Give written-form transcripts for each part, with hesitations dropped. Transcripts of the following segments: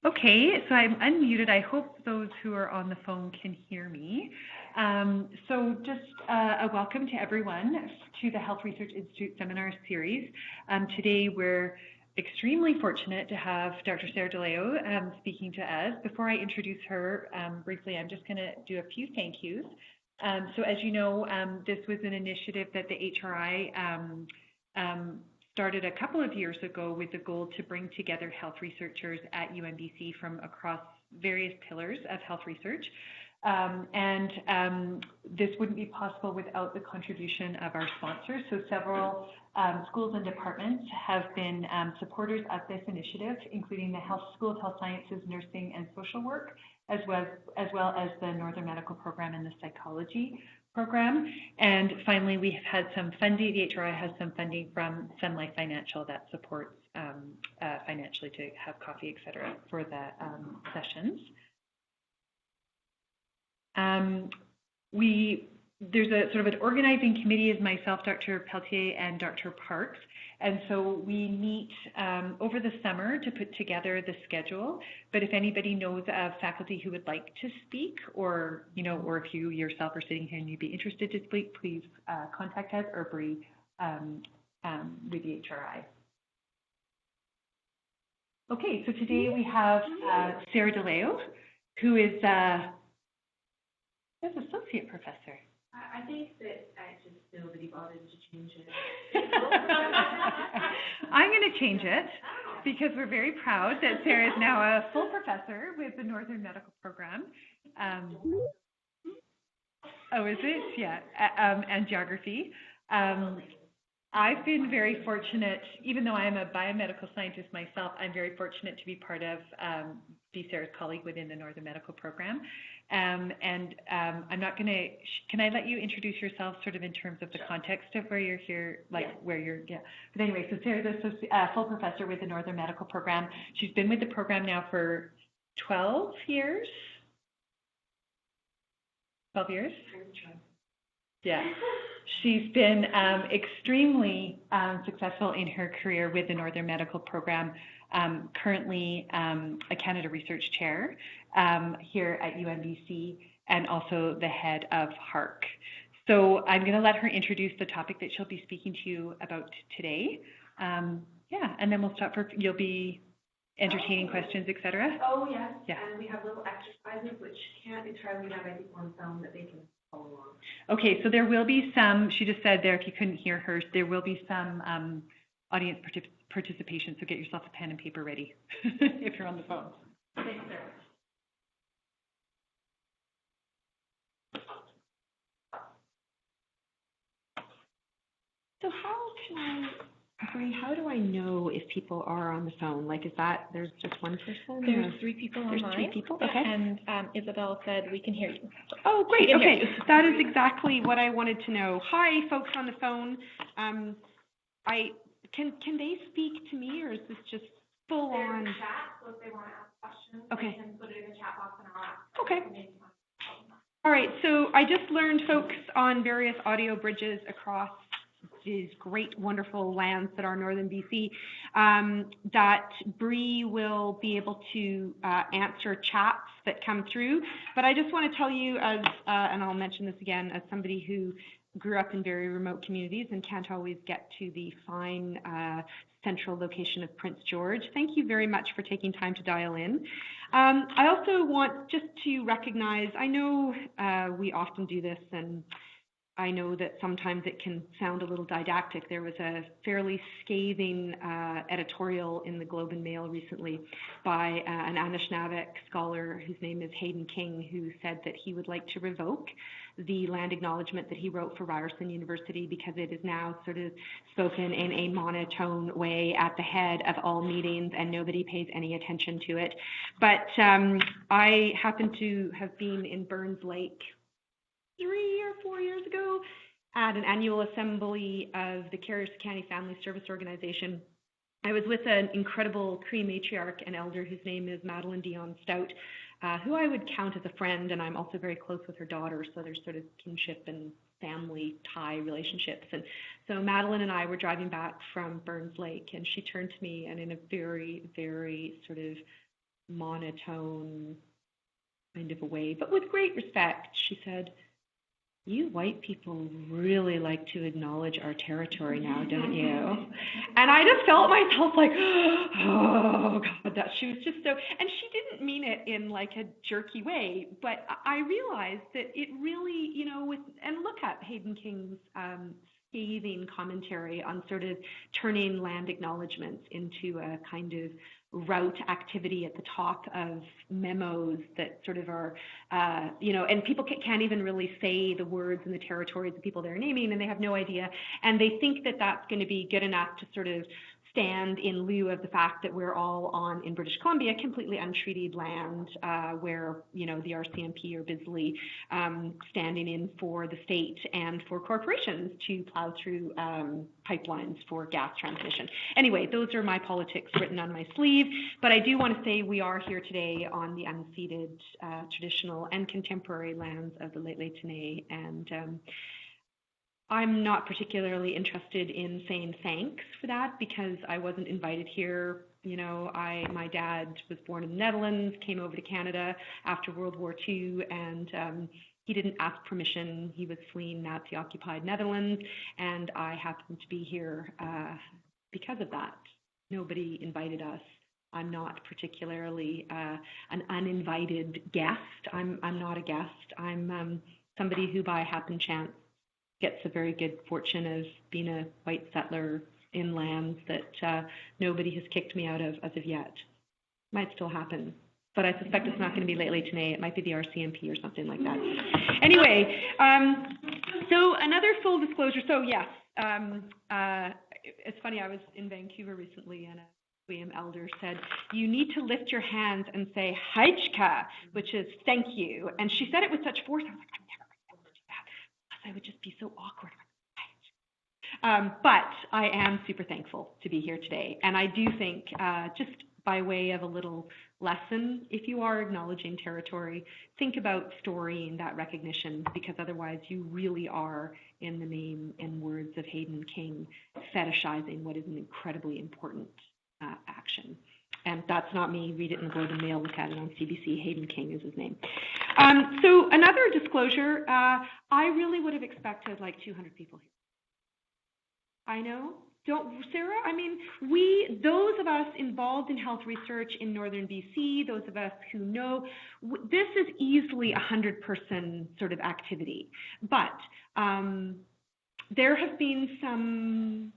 Okay, so I'm unmuted. I hope those who are on the phone can hear me. So just a welcome to everyone to the Health Research Institute Seminar Series. Today we're extremely fortunate to have Dr. Sarah DeLeo speaking to us. Before I introduce her briefly, I'm just going to do a few thank yous. So as you know, this was an initiative that the HRI started a couple of years ago with the goal to bring together health researchers at UNBC from across various pillars of health research. This wouldn't be possible without the contribution of our sponsors. So several schools and departments have been supporters of this initiative, including the School of Health Sciences, Nursing and Social Work, as well as the Northern Medical Program and the Psychology Program. And finally, we have had some funding. The HRI has some funding from Sun Life Financial that supports financially to have coffee, et cetera, for the sessions. There's a sort of an organizing committee is myself, Dr. Pelletier, and Dr. Parks. And so we meet over the summer to put together the schedule. But if anybody knows of faculty who would like to speak, or or if you yourself are sitting here and you'd be interested to speak, please contact us or Bree with the HRI. Okay, so today we have Sarah DeLeo, who is associate professor. I think that I just nobody bothered to change it. I'm going to change it because we're very proud that Sarah is now a full professor with the Northern Medical Program. Oh, is it? Yeah, and geography. I've been very fortunate, even though I am a biomedical scientist myself, I'm very fortunate to be part of be Sarah's colleague within the Northern Medical Program. I'm not going to, can I let you introduce yourself sort of in terms of the context of where you're here, like where you're, But anyway, so Sarah's a full professor with the Northern Medical Program. She's been with the program now for 12 years? 12 years? Yeah. She's been extremely successful in her career with the Northern Medical Program, currently a Canada Research Chair here at UNBC and also the head of HARC. So I'm going to let her introduce the topic that she'll be speaking to you about today. And then we'll stop for, you'll be entertaining questions, et cetera? Oh, yes. Yeah. And we have little exercises which can't entirely have anything on film that they can follow along. Okay, so there will be some, she just said there, if you couldn't hear her, there will be some audience participation, so get yourself a pen and paper ready if you're on the phone. Thanks, Sarah. So how do I know if people are on the phone? Like, is that, there's just one person? There's 3 people online. There's 3 people, okay. And Isabel said we can hear you. Oh, great, okay. That is exactly what I wanted to know. Hi, folks on the phone. Can they speak to me, or is this just full on? There's a chat, so if they want to ask questions, okay, they can put it in the chat box and I'll ask. Okay. All right, so I just learned, folks, on various audio bridges across these great, wonderful lands that are Northern BC, that Bree will be able to answer chats that come through. But I just want to tell you, as and I'll mention this again, as somebody who grew up in very remote communities and can't always get to the fine central location of Prince George. Thank you very much for taking time to dial in. I also want just to recognize, I know we often do this, and I know that sometimes it can sound a little didactic. There was a fairly scathing editorial in the Globe and Mail recently by an Anishinaabe scholar whose name is Hayden King, who said that he would like to revoke the land acknowledgement that he wrote for Ryerson University because it is now sort of spoken in a monotone way at the head of all meetings and nobody pays any attention to it. But I happen to have been in Burns Lake 3 or 4 years ago at an annual assembly of the Carrier County Family Service Organization. I was with an incredible Cree matriarch and elder whose name is Madeline Dion Stout, who I would count as a friend, and I'm also very close with her daughter, so there's sort of kinship and family tie relationships. And so Madeline and I were driving back from Burns Lake, and she turned to me and in a very, very sort of monotone kind of a way, but with great respect. She said, "You white people really like to acknowledge our territory now, don't you?" And I just felt myself like, oh God, that she was just so, and she didn't mean it in like a jerky way, but I realized that it really, you know, and look at Hayden King's scathing commentary on sort of turning land acknowledgements into a kind of route activity at the top of memos that sort of are, you know, and people can't even really say the words and the territories of people they're naming, and they have no idea. And they think that that's going to be good enough to sort of stand in lieu of the fact that we're all on, in British Columbia, completely untreated land where, you know, the RCMP are busily standing in for the state and for corporations to plow through pipelines for gas transmission. Anyway, those are my politics written on my sleeve, but I do want to say we are here today on the unceded traditional and contemporary lands of the Lheidli T'enneh, and I'm not particularly interested in saying thanks for that because I wasn't invited here. You know, my dad was born in the Netherlands, came over to Canada after World War II, and he didn't ask permission. He was fleeing Nazi-occupied Netherlands, and I happened to be here because of that. Nobody invited us. I'm not particularly an uninvited guest. I'm not a guest. I'm somebody who by happen chance gets a very good fortune of being a white settler in lands that nobody has kicked me out of as of yet. Might still happen, but I suspect it's not going to be Lheidli T'enneh. It might be the RCMP or something like that. Anyway, so another full disclosure. So yes, it's funny, I was in Vancouver recently and a William elder said, "You need to lift your hands and say Hajka," which is thank you. And she said it with such force. I was like, I'm never going to be able to do that. I would just be so awkward. But I am super thankful to be here today. And I do think, just by way of a little lesson, if you are acknowledging territory, think about storying that recognition, because otherwise you really are, in the name and words of Hayden King, fetishizing what is an incredibly important action. And that's not me. Read it in the Globe and Mail. Look at it on CBC. Hayden King is his name. So another disclosure, I really would have expected like 200 people here. I know. Don't, Sarah? I mean, those of us involved in health research in Northern BC, those of us who know, this is easily a 100-person sort of activity. But there have been some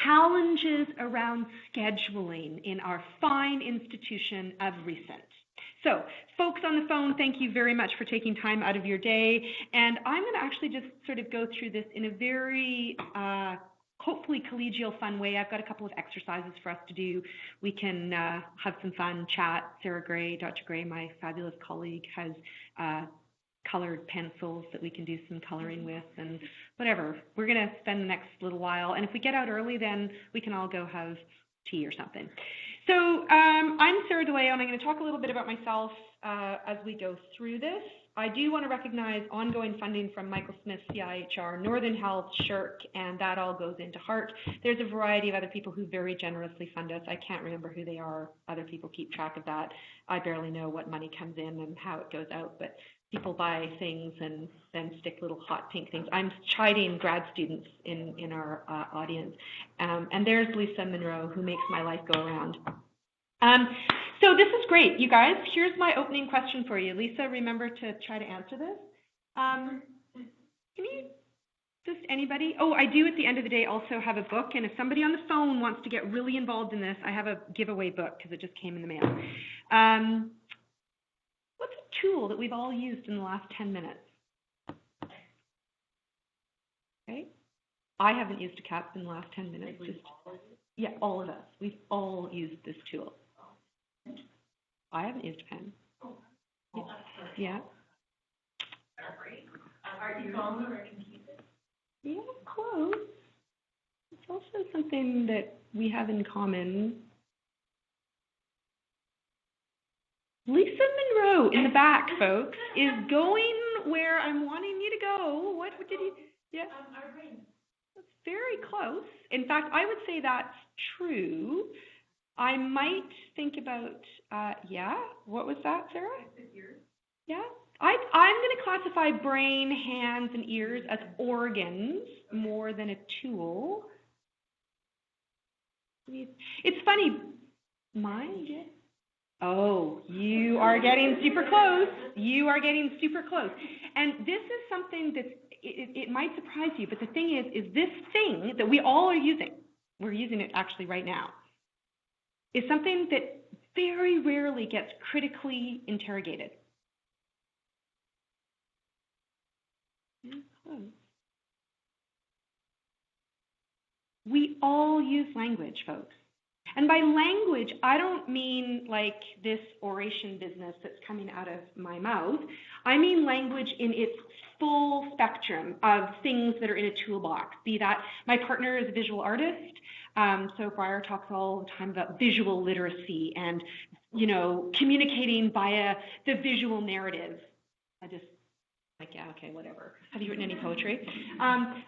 challenges around scheduling in our fine institution of recent. So, folks on the phone, thank you very much for taking time out of your day. And I'm going to actually just sort of go through this in a very hopefully collegial, fun way. I've got a couple of exercises for us to do. We can have some fun, chat. Sarah Gray, Dr. Gray, my fabulous colleague, has colored pencils that we can do some coloring with and whatever. We're going to spend the next little while. And if we get out early, then we can all go have tea or something. So I'm Sarah DeLeo, and I'm going to talk a little bit about myself as we go through this. I do want to recognize ongoing funding from Michael Smith, CIHR, Northern Health, SHIRC, and that all goes into HEART. There's a variety of other people who very generously fund us. I can't remember who they are. Other people keep track of that. I barely know what money comes in and how it goes out, but people buy things and then stick little hot pink things. I'm chiding grad students in our audience. And there's Lisa Monroe, who makes my life go around. So this is great, you guys. Here's my opening question for you. Lisa, remember to try to answer this. Can you, just anybody? Oh, I do at the end of the day also have a book, and if somebody on the phone wants to get really involved in this, I have a giveaway book because it just came in the mail. What's a tool that we've all used in the last 10 minutes? Okay. I haven't used a cap in the last 10 minutes. Yeah, all of us. We've all used this tool. I haven't used a pen. Yeah. Are you phone or a computer? Yeah, close. It's also something that we have in common. Lisa Monroe in the back, folks, is going where I'm wanting you to go. What did you? Yeah. Our brain. That's very close. In fact, I would say that's true. I might think about, what was that, Sarah? Ears. Yeah. I'm going to classify brain, hands, and ears as organs more than a tool. It's funny. Mind? Oh, you are getting super close. You are getting super close. And this is something that it might surprise you, but the thing is this thing that we all are using, we're using it actually right now, is something that very rarely gets critically interrogated. We all use language, folks. And by language, I don't mean like this oration business that's coming out of my mouth. I mean language in its full spectrum of things that are in a toolbox. Be that my partner is a visual artist, so Briar talks all the time about visual literacy and, communicating via the visual narrative. Whatever. Have you written any poetry?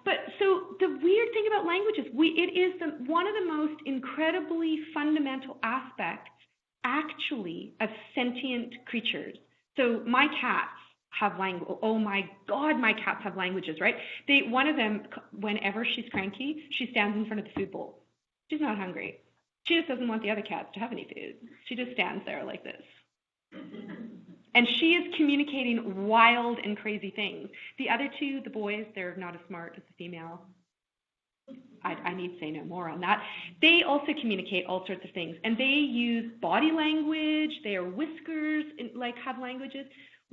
But so the weird thing about language is it is one of the most incredibly fundamental aspects, actually, of sentient creatures. So my cats have language. Oh my God, my cats have languages, right? One of them, whenever she's cranky, she stands in front of the food bowl. She's not hungry. She just doesn't want the other cats to have any food. She just stands there like this. And she is communicating wild and crazy things. The other two, the boys, they're not as smart as the female. I need to say no more on that. They also communicate all sorts of things. And they use body language, their whiskers have languages.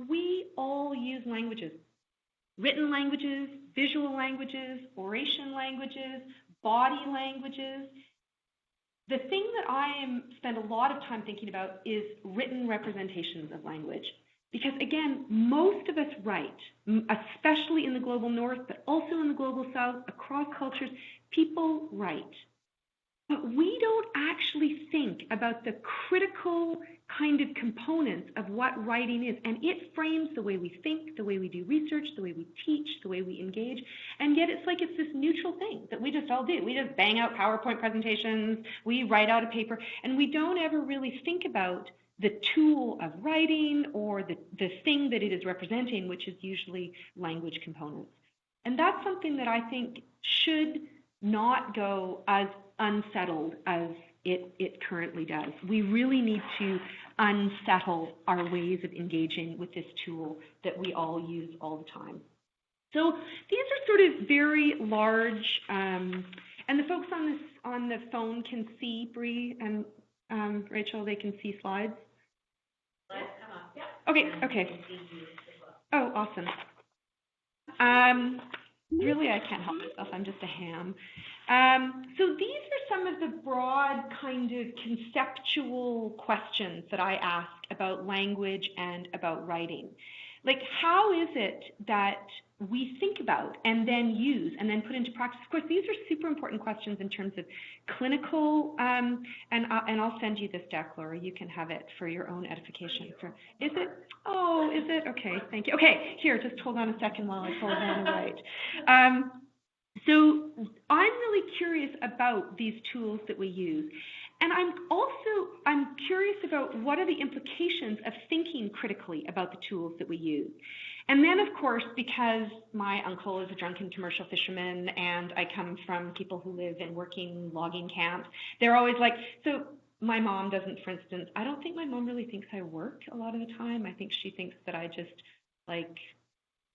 We all use languages. Written languages, visual languages, oration languages, body languages. The thing that I spend a lot of time thinking about is written representations of language. Because again, most of us write, especially in the global north, but also in the global south, across cultures, people write. But we don't actually think about the critical kind of components of what writing is. And it frames the way we think, the way we do research, the way we teach, the way we engage. And yet it's like it's this neutral thing that we just all do. We just bang out PowerPoint presentations, we write out a paper, and we don't ever really think about the tool of writing or the thing that it is representing, which is usually language components. And that's something that I think should not go as unsettled as it currently does. We really need to unsettle our ways of engaging with this tool that we all use all the time. So these are sort of very large, and the folks on the phone can see, Bree and Rachel, they can see slides. Okay. Oh, awesome. Really, I can't help myself. I'm just a ham. So these are some of the broad kind of conceptual questions that I ask about language and about writing. Like, how is it that we think about and then use and then put into practice? Of course, these are super important questions in terms of clinical, and I'll send you this deck, Laura. You can have it for your own edification. Is it? Oh, is it? Okay, thank you. Okay, here, just hold on a second while I pull it down and write. So I'm really curious about these tools that we use. And I'm curious about what are the implications of thinking critically about the tools that we use. And then, of course, because my uncle is a drunken commercial fisherman and I come from people who live in working logging camps, they're always like, so my mom doesn't, for instance, I don't think my mom really thinks I work a lot of the time. I think she thinks that I just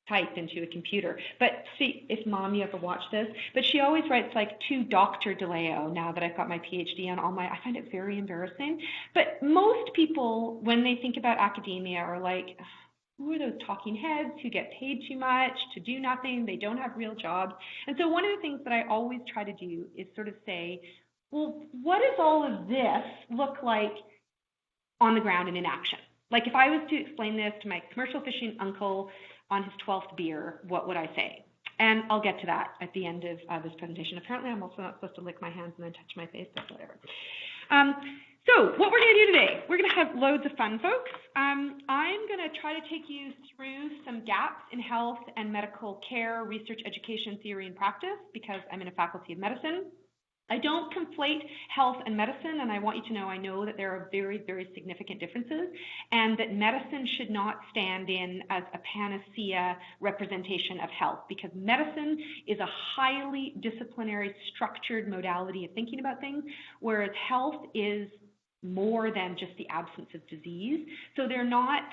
type into a computer. But see, if Mom, you ever watch this, but she always writes to Dr. DeLeo, now that I've got my PhD on I find it very embarrassing. But most people, when they think about academia, are like, who are those talking heads who get paid too much to do nothing? They don't have real jobs. And so one of the things that I always try to do is sort of say, well, what does all of this look like on the ground and in action? Like if I was to explain this to my commercial fishing uncle on his 12th beer, what would I say? And I'll get to that at the end of this presentation. Apparently, I'm also not supposed to lick my hands and then touch my face, but whatever. So what we're going to do today, we're going to have loads of fun, folks. I'm going to try to take you through some gaps in health and medical care, research, education, theory, and practice, because I'm in a faculty of medicine. I don't conflate health and medicine, and I want you to know I know that there are very, very significant differences, and that medicine should not stand in as a panacea representation of health, because medicine is a highly disciplinary, structured modality of thinking about things, whereas health is more than just the absence of disease. So they're not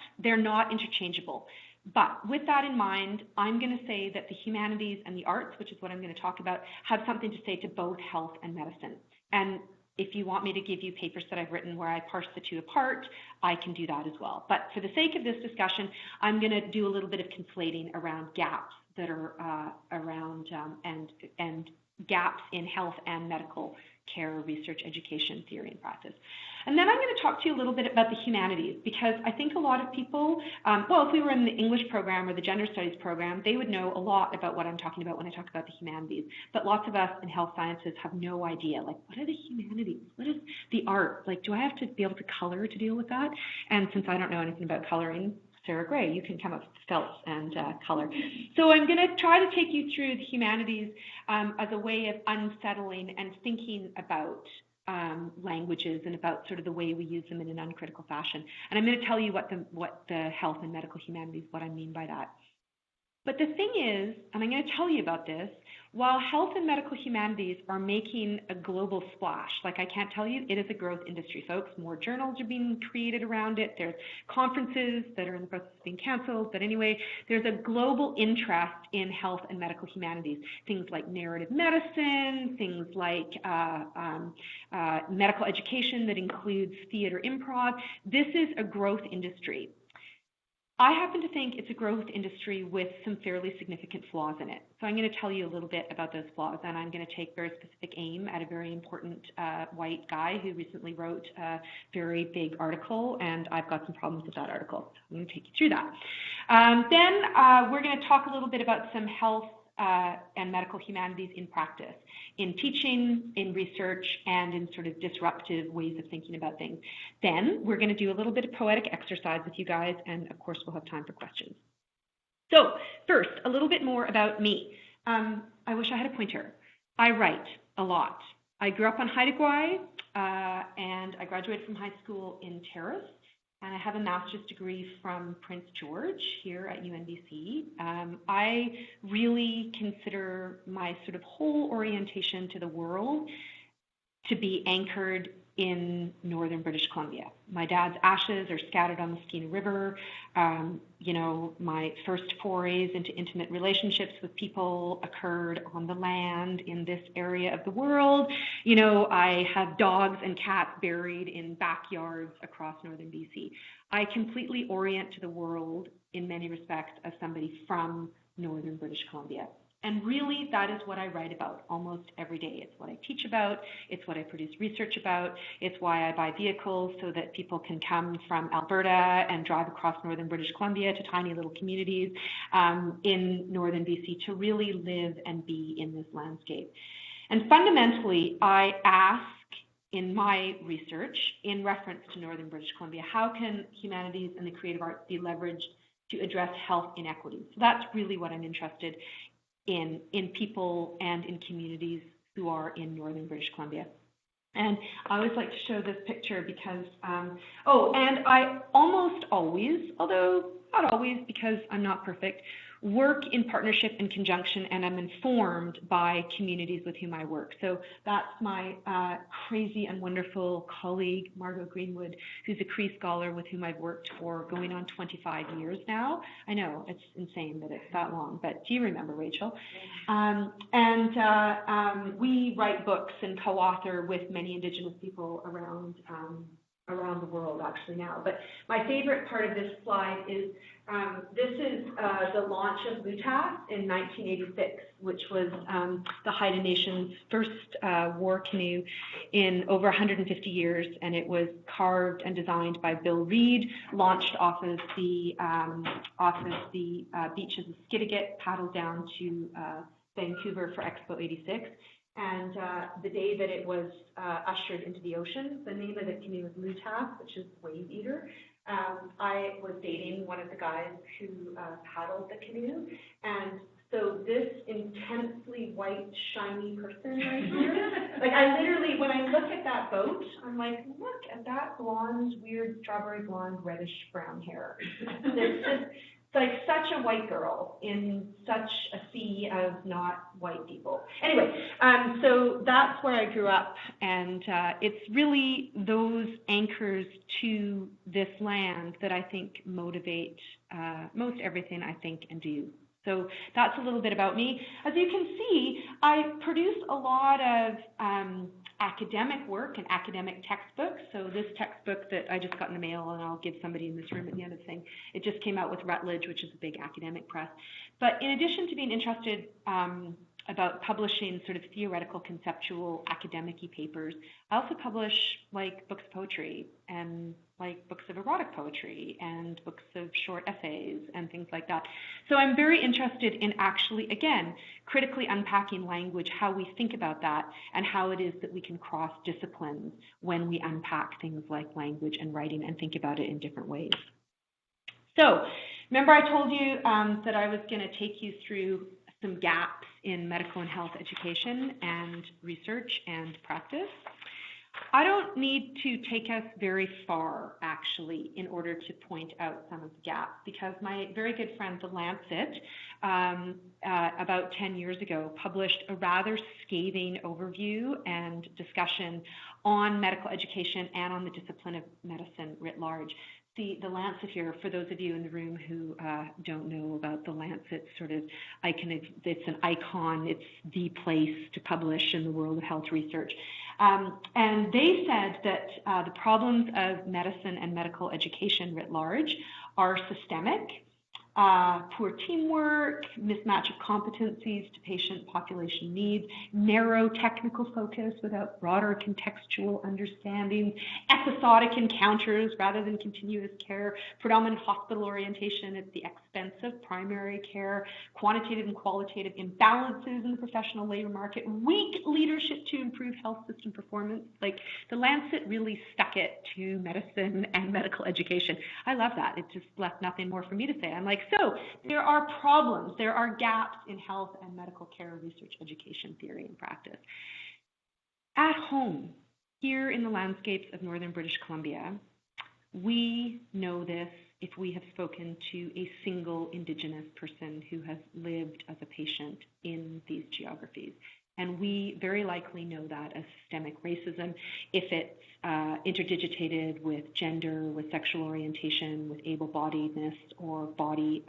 interchangeable. But with that in mind, I'm going to say that the humanities and the arts, which is what I'm going to talk about, have something to say to both health and medicine. And if you want me to give you papers that I've written where I parse the two apart, I can do that as well. But for the sake of this discussion, I'm going to do a little bit of conflating around gaps that are around and gaps in health and medical care, research, education, theory, and practice. And then I'm going to talk to you a little bit about the humanities, because I think a lot of people, well, if we were in the English program or the gender studies program, they would know a lot about what I'm talking about when I talk about the humanities. But lots of us in health sciences have no idea, like, what are the humanities? What is the art? Like, do I have to be able to color to deal with that? And since I don't know anything about coloring, Sarah Gray, you can come up with felts and color. So I'm going to try to take you through the humanities as a way of unsettling and thinking about languages and about sort of the way we use them in an uncritical fashion. And I'm going to tell you what the health and medical humanities, what I mean by that. But the thing is, and I'm going to tell you about this, while health and medical humanities are making a global splash, like I can't tell you, it is a growth industry, folks. More journals are being created around it. There's conferences that are in the process of being canceled. But anyway, there's a global interest in health and medical humanities. Things like narrative medicine, things like medical education that includes theater improv. This is a growth industry. I happen to think it's a growth industry with some fairly significant flaws in it. So I'm going to tell you a little bit about those flaws, and I'm going to take very specific aim at a very important white guy who recently wrote a very big article, and I've got some problems with that article. So I'm going to take you through that. Then we're going to talk a little bit about some health and medical humanities in practice, in teaching, in research, and in sort of disruptive ways of thinking about things. Then we're going to do a little bit of poetic exercise with you guys, and of course we'll have time for questions. So first, a little bit more about me. I wish I had a pointer. I write a lot. I grew up on Haida Gwaii, and I graduated from high school in Terrace. And I have a master's degree from Prince George here at UNBC. I really consider my sort of whole orientation to the world to be anchored in northern British Columbia. My dad's ashes are scattered on the Skeena River. My first forays into intimate relationships with people occurred on the land in this area of the world. I have dogs and cats buried in backyards across northern BC. I completely orient to the world in many respects as somebody from northern British Columbia. And really, that is what I write about almost every day. It's what I teach about. It's what I produce research about. It's why I buy vehicles so that people can come from Alberta and drive across northern British Columbia to tiny little communities in northern BC to really live and be in this landscape. And fundamentally, I ask in my research, in reference to northern British Columbia, how can humanities and the creative arts be leveraged to address health inequities? So that's really what I'm interested in people and in communities who are in northern British Columbia. And I always like to show this picture because, and I almost always, although not always because I'm not perfect, work in partnership and conjunction, and I'm informed by communities with whom I work. So that's my crazy and wonderful colleague, Margot Greenwood, who's a Cree scholar with whom I've worked for going on 25 years now. I know, it's insane that it's that long, but do you remember, Rachel? We write books and co-author with many Indigenous people around the world actually now. But my favorite part of this slide is this is the launch of LUTAS in 1986, which was the Haida Nation's first war canoe in over 150 years, and it was carved and designed by Bill Reed, launched off of the beaches of Skidegate, paddled down to Vancouver for Expo 86. And the day that it was ushered into the ocean, the name of the canoe was LUTAS, which is wave eater. I was dating one of the guys who paddled the canoe, and so this intensely white, shiny person right here, like I literally, when I look at that boat, I'm like, look at that blonde, weird strawberry blonde, reddish brown hair. It's just like such a white girl in such a sea of not white people. Anyway, So that's where I grew up, and it's really those anchors to this land that I think motivate most everything I think and do. So that's a little bit about me. As you can see, I produce a lot of academic work and academic textbooks. So this textbook that I just got in the mail, and I'll give somebody in this room at the end of the thing, it just came out with Routledge, which is a big academic press. But in addition to being interested about publishing sort of theoretical, conceptual, academic-y papers, I also publish like books of poetry and like books of erotic poetry and books of short essays and things like that. So I'm very interested in actually, again, critically unpacking language, how we think about that, and how it is that we can cross disciplines when we unpack things like language and writing and think about it in different ways. So remember I told you that I was going to take you through some gaps in medical and health education and research and practice. I don't need to take us very far, actually, in order to point out some of the gaps, because my very good friend, The Lancet, about 10 years ago, published a rather scathing overview and discussion on medical education and on the discipline of medicine writ large. The Lancet here, for those of you in the room who don't know about the Lancet, sort of it's an icon, it's the place to publish in the world of health research. And they said that the problems of medicine and medical education writ large are systemic, poor teamwork, mismatch of competencies to patient population needs, narrow technical focus without broader contextual understanding, episodic encounters rather than continuous care, predominant hospital orientation at the expense of primary care, quantitative and qualitative imbalances in the professional labor market, weak leadership to improve health system performance. Like, the Lancet really stuck it to medicine and medical education. I love that. It just left nothing more for me to say. I'm like, so there are problems, there are gaps in health and medical care research, education, theory, and practice. At home, here in the landscapes of northern British Columbia, we know this if we have spoken to a single Indigenous person who has lived as a patient in these geographies. And we very likely know that as systemic racism if it's interdigitated with gender, with sexual orientation, with able-bodiedness, or body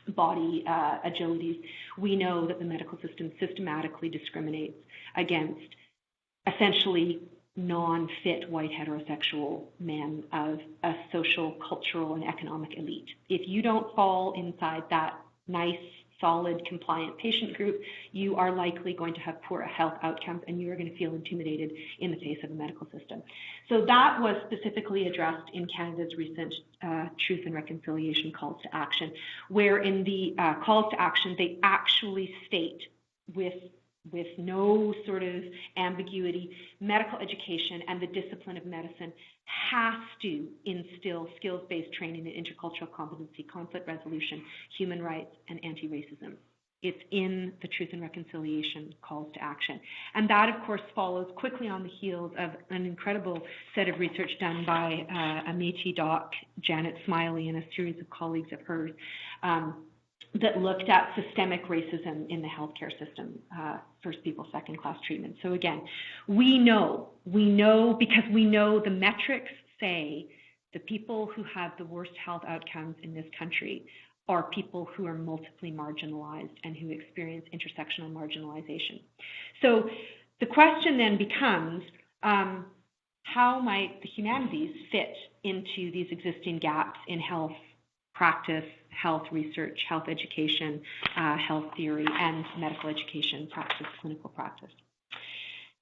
agilities. We know that the medical system systematically discriminates against essentially non-fit white heterosexual men of a social, cultural, and economic elite. If you don't fall inside that nice, solid, compliant patient group, you are likely going to have poor health outcomes, and you are going to feel intimidated in the face of the medical system. So that was specifically addressed in Canada's recent Truth and Reconciliation calls to action, where in the calls to action, they actually state with no sort of ambiguity, medical education and the discipline of medicine has to instill skills-based training in intercultural competency, conflict resolution, human rights, and anti-racism. It's in the Truth and Reconciliation calls to action. And that, of course, follows quickly on the heels of an incredible set of research done by a Métis doc, Janet Smiley, and a series of colleagues of hers, that looked at systemic racism in the healthcare system, first people, second class treatment. So again, we know because we know the metrics say the people who have the worst health outcomes in this country are people who are multiply marginalized and who experience intersectional marginalization. So the question then becomes, how might the humanities fit into these existing gaps in health practice, health research, health education, health theory, and medical education practice, clinical practice?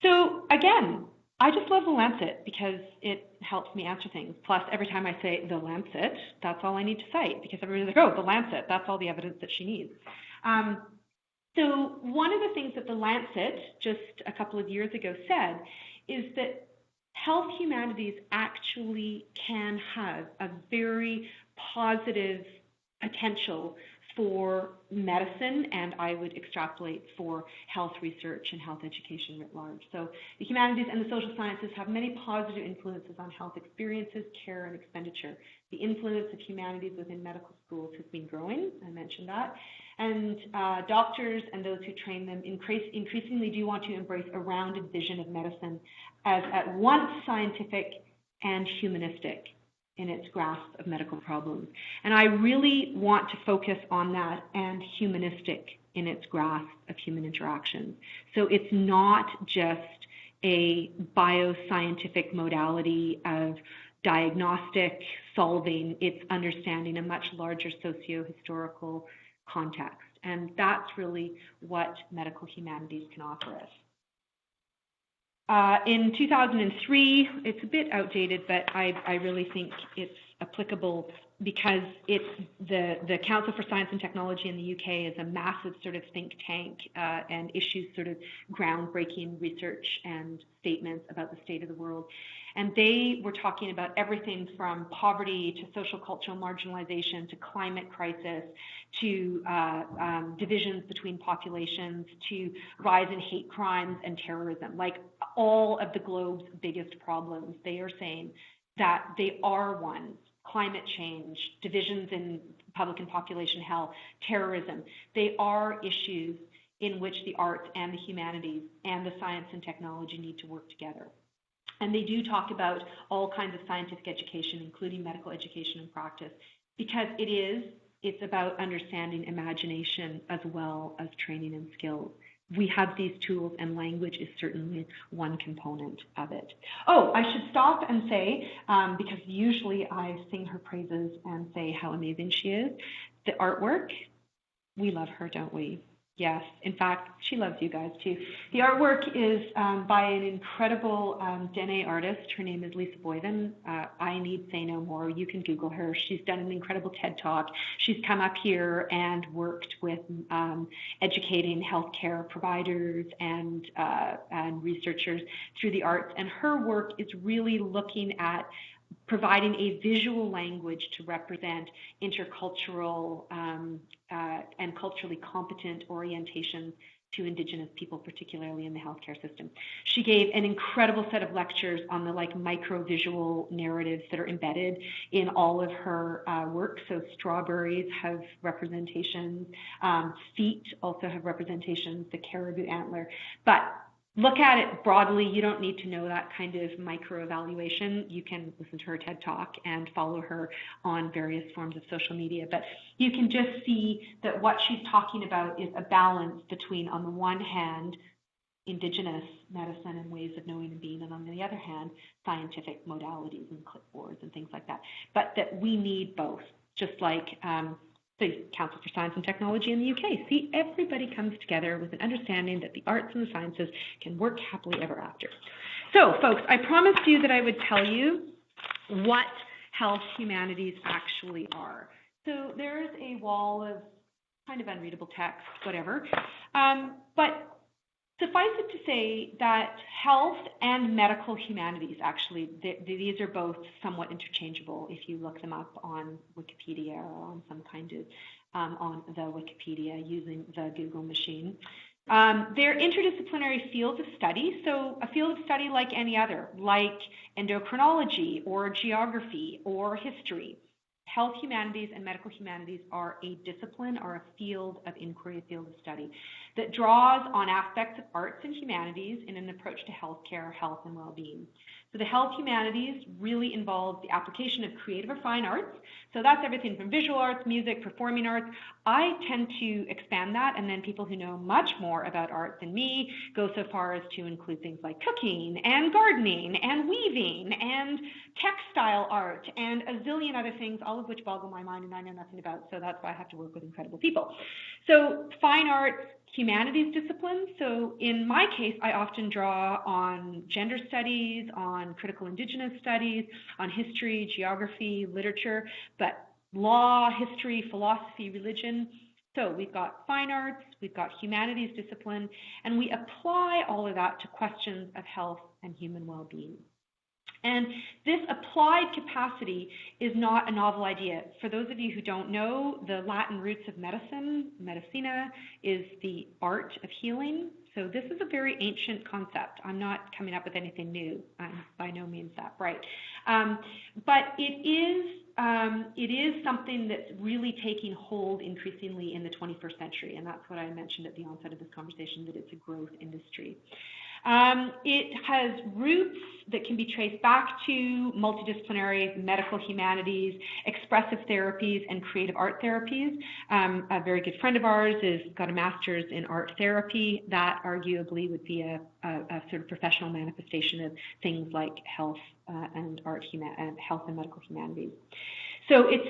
So again, I just love The Lancet because it helps me answer things. Plus, every time I say The Lancet, that's all I need to cite, because everybody's like, oh, The Lancet, that's all the evidence that she needs. So one of the things that The Lancet just a couple of years ago said is that health humanities actually can have a very positive potential for medicine, and I would extrapolate for health research and health education writ large. So the humanities and the social sciences have many positive influences on health experiences, care, and expenditure. The influence of humanities within medical schools has been growing, I mentioned that, and doctors and those who train them increasingly do want to embrace a rounded vision of medicine as at once scientific and humanistic in its grasp of medical problems. And I really want to focus on that, and humanistic in its grasp of human interaction. So it's not just a bioscientific modality of diagnostic solving, it's understanding a much larger socio-historical context. And that's really what medical humanities can offer us. In 2003, it's a bit outdated, but I really think it's applicable because it's the Council for Science and Technology in the UK is a massive sort of think tank and issues sort of groundbreaking research and statements about the state of the world. And they were talking about everything from poverty to social cultural marginalization to climate crisis to divisions between populations to rise in hate crimes and terrorism, like all of the globe's biggest problems. They are saying that they are ones: climate change, divisions in public and population health, terrorism. They are issues in which the arts and the humanities and the science and technology need to work together. And they do talk about all kinds of scientific education, including medical education and practice, because it's about understanding imagination as well as training and skills. We have these tools, and language is certainly one component of it. Oh, I should stop and say, because usually I sing her praises and say how amazing she is, the artwork, we love her, don't we? Yes, in fact, she loves you guys too. The artwork is by an incredible Dene artist. Her name is Lisa Boyden. I need say no more. You can Google her. She's done an incredible TED Talk. She's come up here and worked with educating healthcare providers and researchers through the arts. And her work is really looking at providing a visual language to represent intercultural and culturally competent orientations to Indigenous people, particularly in the healthcare system. She gave an incredible set of lectures on the micro-visual narratives that are embedded in all of her work. So strawberries have representations, feet also have representations, the caribou antler. But look at it broadly. You don't need to know that kind of micro-evaluation. You can listen to her TED Talk and follow her on various forms of social media. But you can just see that what she's talking about is a balance between, on the one hand, Indigenous medicine and ways of knowing and being, and on the other hand, scientific modalities and clipboards and things like that. But that we need both, just like the Council for Science and Technology in the UK. See, everybody comes together with an understanding that the arts and the sciences can work happily ever after. So, folks, I promised you that I would tell you what health humanities actually are. So there's a wall of kind of unreadable text, whatever. But suffice it to say that health and medical humanities, actually, these are both somewhat interchangeable if you look them up on Wikipedia or on some kind of, on the Wikipedia using the Google machine. They're interdisciplinary fields of study, so a field of study like any other, like endocrinology or geography or history. Health humanities and medical humanities are a discipline or a field of inquiry, a field of study that draws on aspects of arts and humanities in an approach to healthcare, health, and well-being. So the health humanities really involve the application of creative or fine arts. So that's everything from visual arts, music, performing arts. I tend to expand that, and then people who know much more about art than me go so far as to include things like cooking and gardening and weaving and textile art and a zillion other things, all of which boggle my mind and I know nothing about, so that's why I have to work with incredible people. So fine arts, humanities disciplines. So in my case, I often draw on gender studies, on critical Indigenous studies, on history, geography, literature, but law, history, philosophy, religion. So we've got fine arts, we've got humanities discipline, and we apply all of that to questions of health and human well-being. And this applied capacity is not a novel idea. For those of you who don't know, the Latin roots of medicine, medicina, is the art of healing. So this is a very ancient concept. I'm not coming up with anything new. I'm by no means that bright. But it is something that's really taking hold increasingly in the 21st century. And that's what I mentioned at the onset of this conversation, that it's a growth industry. It has roots that can be traced back to multidisciplinary medical humanities, expressive therapies, and creative art therapies. A very good friend of ours has got a master's in art therapy. That arguably would be a sort of professional manifestation of things like health and health and medical humanities. So it's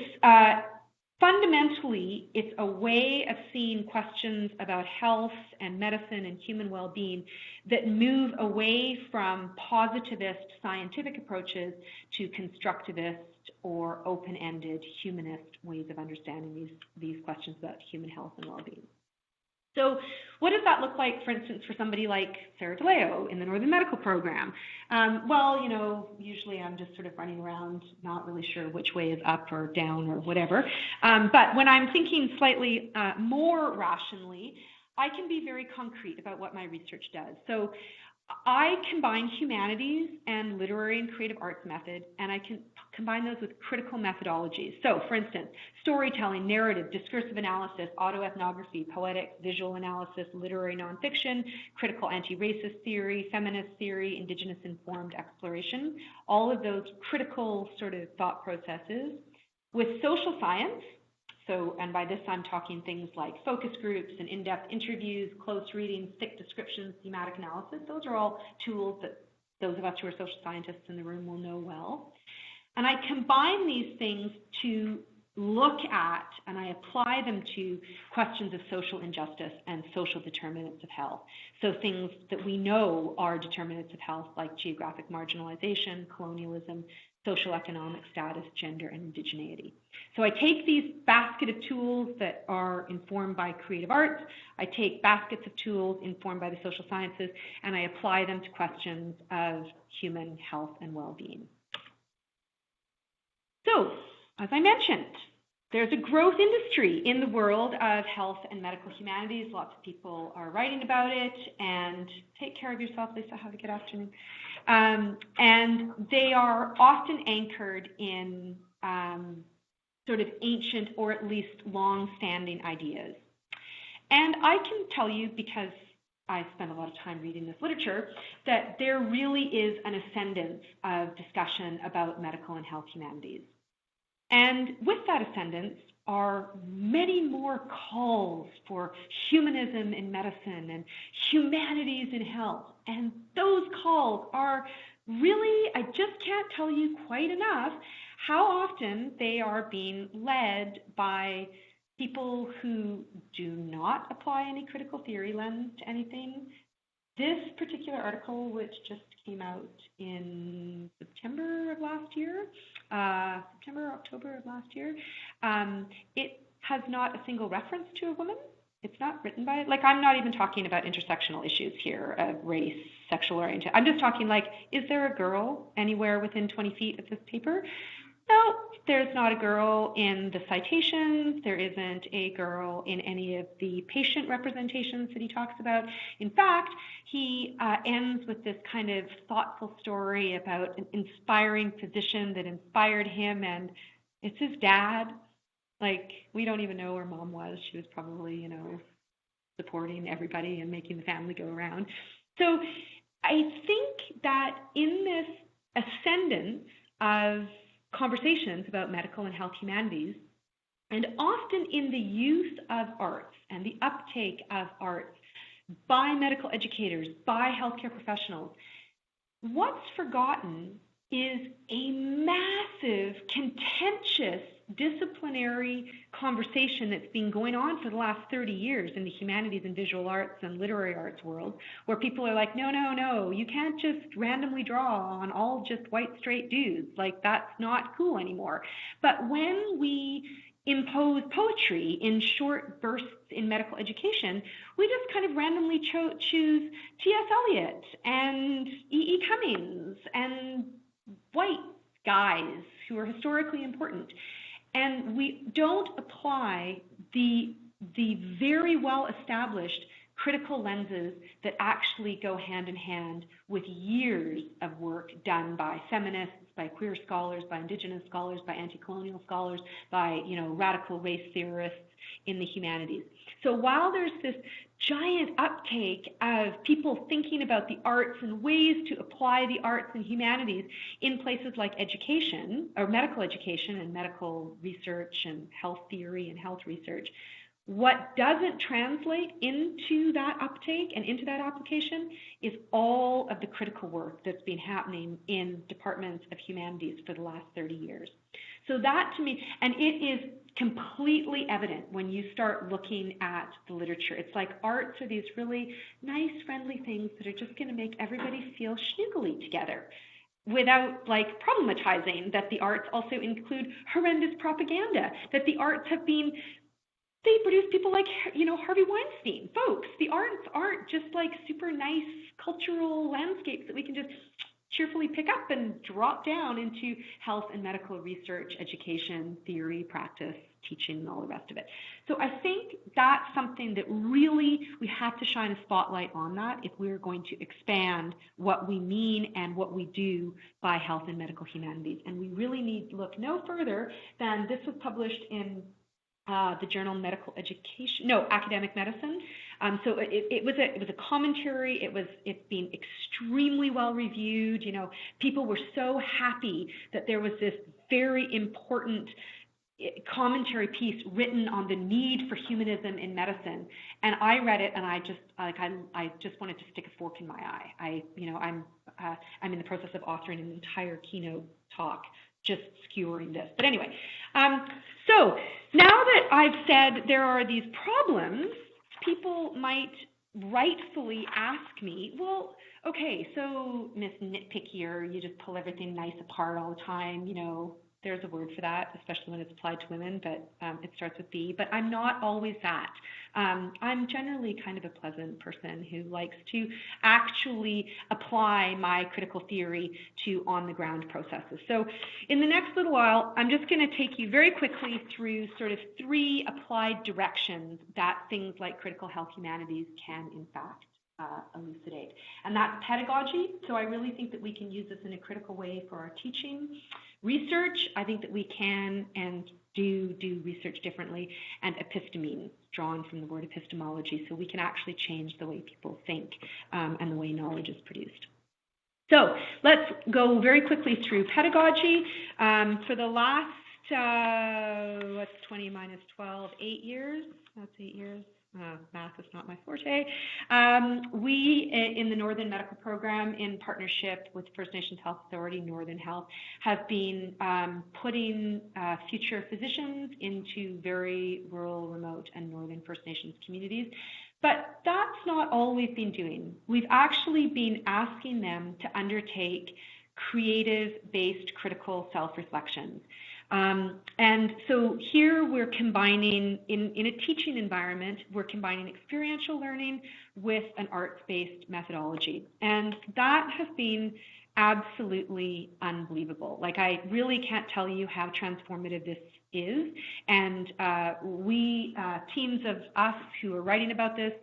fundamentally, it's a way of seeing questions about health and medicine and human well-being that move away from positivist scientific approaches to constructivist or open-ended humanist ways of understanding these questions about human health and well-being. So what does that look like, for instance, for somebody like Sarah DeLeo in the Northern Medical Program? Well, you know, usually I'm just sort of running around, not really sure which way is up or down or whatever. But when I'm thinking slightly more rationally, I can be very concrete about what my research does. So I combine humanities and literary and creative arts method, and I can combine those with critical methodologies. So, for instance, storytelling, narrative, discursive analysis, autoethnography, poetic, visual analysis, literary nonfiction, critical anti-racist theory, feminist theory, indigenous-informed exploration, all of those critical sort of thought processes. With social science, so, and by this I'm talking things like focus groups and in-depth interviews, close readings, thick descriptions, thematic analysis. Those are all tools that those of us who are social scientists in the room will know well. And I combine these things to look at, and I apply them to questions of social injustice and social determinants of health. So things that we know are determinants of health, like geographic marginalization, colonialism, social economic status, gender, and indigeneity. So I take these basket of tools that are informed by creative arts, I take baskets of tools informed by the social sciences, and I apply them to questions of human health and well-being. So, as I mentioned, there's a growth industry in the world of health and medical humanities. Lots of people are writing about it, and take care of yourself, Lisa. Have a good afternoon. And they are often anchored in sort of ancient or at least long-standing ideas. And I can tell you, because I spend a lot of time reading this literature, that there really is an ascendance of discussion about medical and health humanities. And with that ascendance are many more calls for humanism in medicine and humanities in health. And those calls are really, I just can't tell you quite enough how often they are being led by people who do not apply any critical theory lens to anything. This particular article, which just came out in September of last year, October of last year, it has not a single reference to a woman. It's not written by, like, I'm not even talking about intersectional issues here of race, sexual orientation. I'm just talking like, is there a girl anywhere within 20 feet of this paper? No, there's not a girl in the citations. There isn't a girl in any of the patient representations that he talks about. In fact, he ends with this kind of thoughtful story about an inspiring physician that inspired him, and it's his dad. Like, we don't even know where mom was. She was probably, you know, supporting everybody and making the family go around. So I think that in this ascendance of conversations about medical and health humanities, and often in the use of arts and the uptake of arts by medical educators, by healthcare professionals, what's forgotten is a massive, contentious, disciplinary conversation that's been going on for the last 30 years in the humanities and visual arts and literary arts world, where people are like, no, you can't just randomly draw on all just white straight dudes. Like, that's not cool anymore. But when we impose poetry in short bursts in medical education, we just kind of randomly choose T.S. Eliot and E.E. Cummings and white guys who are historically important. And we don't apply the very well established critical lenses that actually go hand in hand with years of work done by feminists, by queer scholars, by Indigenous scholars, by anti-colonial scholars, by radical race theorists in the humanities. So while there's this giant uptake of people thinking about the arts and ways to apply the arts and humanities in places like education, or medical education and medical research and health theory and health research, what doesn't translate into that uptake and into that application is all of the critical work that's been happening in departments of humanities for the last 30 years. So that to me, and it is completely evident when you start looking at the literature. It's like arts are these really nice, friendly things that are just going to make everybody feel schnoogly together, without problematizing that the arts also include horrendous propaganda, that the arts have been, they produce people like, Harvey Weinstein. Folks, the arts aren't just super nice cultural landscapes that we can just cheerfully pick up and drop down into health and medical research, education, theory, practice, teaching, and all the rest of it. So I think that's something that really we have to shine a spotlight on that if we're going to expand what we mean and what we do by health and medical humanities. And we really need to look no further than this was published in the journal Academic Medicine. So it was a commentary. It's been extremely well reviewed. People were so happy that there was this very important commentary piece written on the need for humanism in medicine. And I read it, and I just wanted to stick a fork in my eye. I'm in the process of authoring an entire keynote talk just skewering this. But anyway, so now that I've said there are these problems, people might rightfully ask me, well, okay, so Miss Nitpickier, you just pull everything nice apart all the time, there's a word for that, especially when it's applied to women, but it starts with B. But I'm not always that. I'm generally kind of a pleasant person who likes to actually apply my critical theory to on-the-ground processes. So in the next little while, I'm just going to take you very quickly through sort of 3 applied directions that things like critical health humanities can, in fact, elucidate. And that's pedagogy. So I really think that we can use this in a critical way for our teaching. Research, I think that we can and do research differently. And epistemene, drawn from the word epistemology, so we can actually change the way people think and the way knowledge is produced. So let's go very quickly through pedagogy. For the last, what's 20 minus 12, 8 years? That's 8 years. Math is not my forte. We, in the Northern Medical Program, in partnership with First Nations Health Authority, Northern Health, have been putting future physicians into very rural, remote, and Northern First Nations communities. But that's not all we've been doing. We've actually been asking them to undertake creative-based critical self-reflections. And so here we're combining, in a teaching environment, we're combining experiential learning with an arts-based methodology. And that has been absolutely unbelievable. I really can't tell you how transformative this is. And teams of us who are writing about this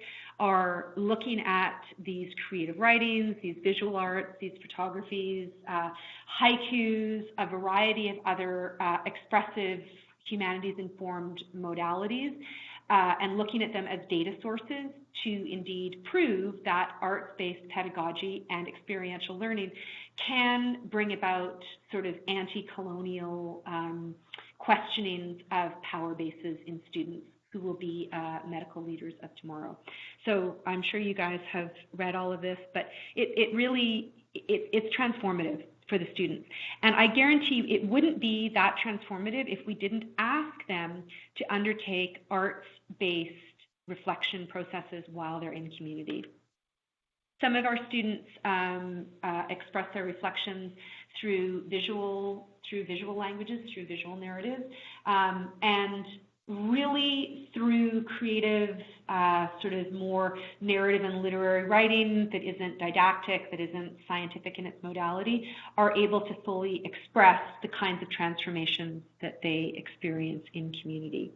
are looking at these creative writings, these visual arts, these photographies, haikus, a variety of other expressive humanities-informed modalities, and looking at them as data sources to indeed prove that arts-based pedagogy and experiential learning can bring about sort of anti-colonial questionings of power bases in students who will be medical leaders of tomorrow. So I'm sure you guys have read all of this, but it's transformative for the students. And I guarantee you it wouldn't be that transformative if we didn't ask them to undertake arts-based reflection processes while they're in community. Some of our students express their reflections through visual languages, through visual narratives, and really through creative, sort of more narrative and literary writing that isn't didactic, that isn't scientific in its modality, are able to fully express the kinds of transformations that they experience in community.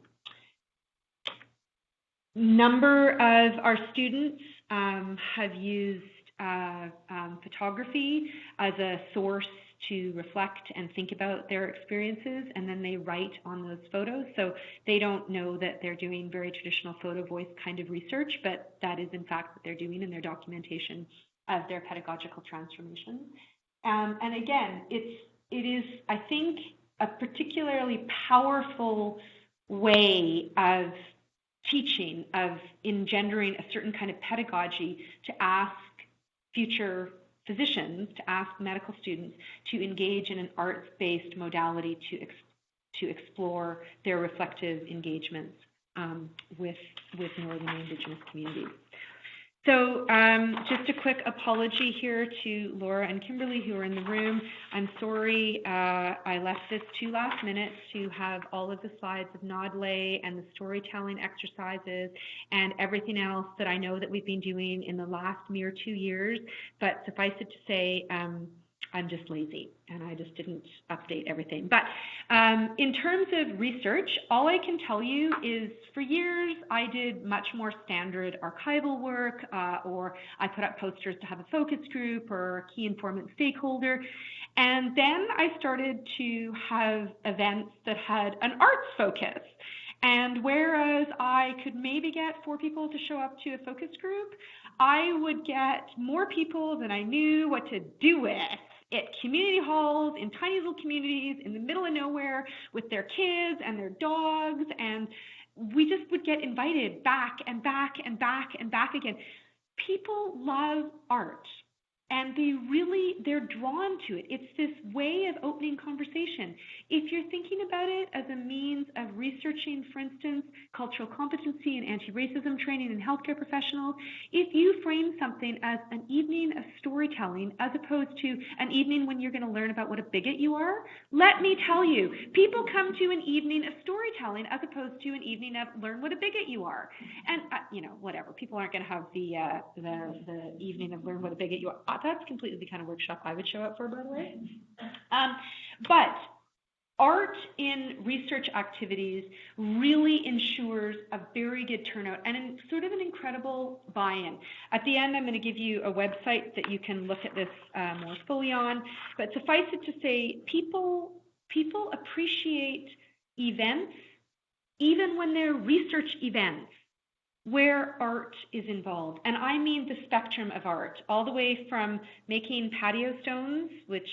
Number of our students have used photography as a source to reflect and think about their experiences, and then they write on those photos. So they don't know that they're doing very traditional photo voice kind of research, but that is in fact what they're doing in their documentation of their pedagogical transformations. And again, it is, I think, a particularly powerful way of teaching, of engendering a certain kind of pedagogy to ask future physicians, to ask medical students to engage in an arts-based modality to explore their reflective engagements with Northern and Indigenous communities. So just a quick apology here to Laura and Kimberly who are in the room. I'm sorry I left this too last minute to have all of the slides of Nodley and the storytelling exercises and everything else that I know that we've been doing in the last mere 2 years, but suffice it to say, I'm just lazy and I just didn't update everything. But in terms of research, all I can tell you is for years I did much more standard archival work or I put up posters to have a focus group or a key informant stakeholder. And then I started to have events that had an arts focus. And whereas I could maybe get 4 people to show up to a focus group, I would get more people than I knew what to do with at community halls, in tiny little communities, in the middle of nowhere, with their kids and their dogs, and we just would get invited back and back and back and back again. People love art, and they're drawn to it. It's this way of opening conversation. If you're thinking about it as a means of researching, for instance, cultural competency and anti-racism training in healthcare professionals, if you frame something as an evening of storytelling as opposed to an evening when you're going to learn about what a bigot you are, let me tell you, people come to an evening of storytelling as opposed to an evening of learn what a bigot you are. And, whatever, people aren't going to have the evening of learn what a bigot you are. That's completely the kind of workshop I would show up for, by the way. But art in research activities really ensures a very good turnout and sort of an incredible buy-in. At the end, I'm going to give you a website that you can look at this more fully on. But suffice it to say, people appreciate events, even when they're research events, where art is involved. And I mean the spectrum of art, all the way from making patio stones, which,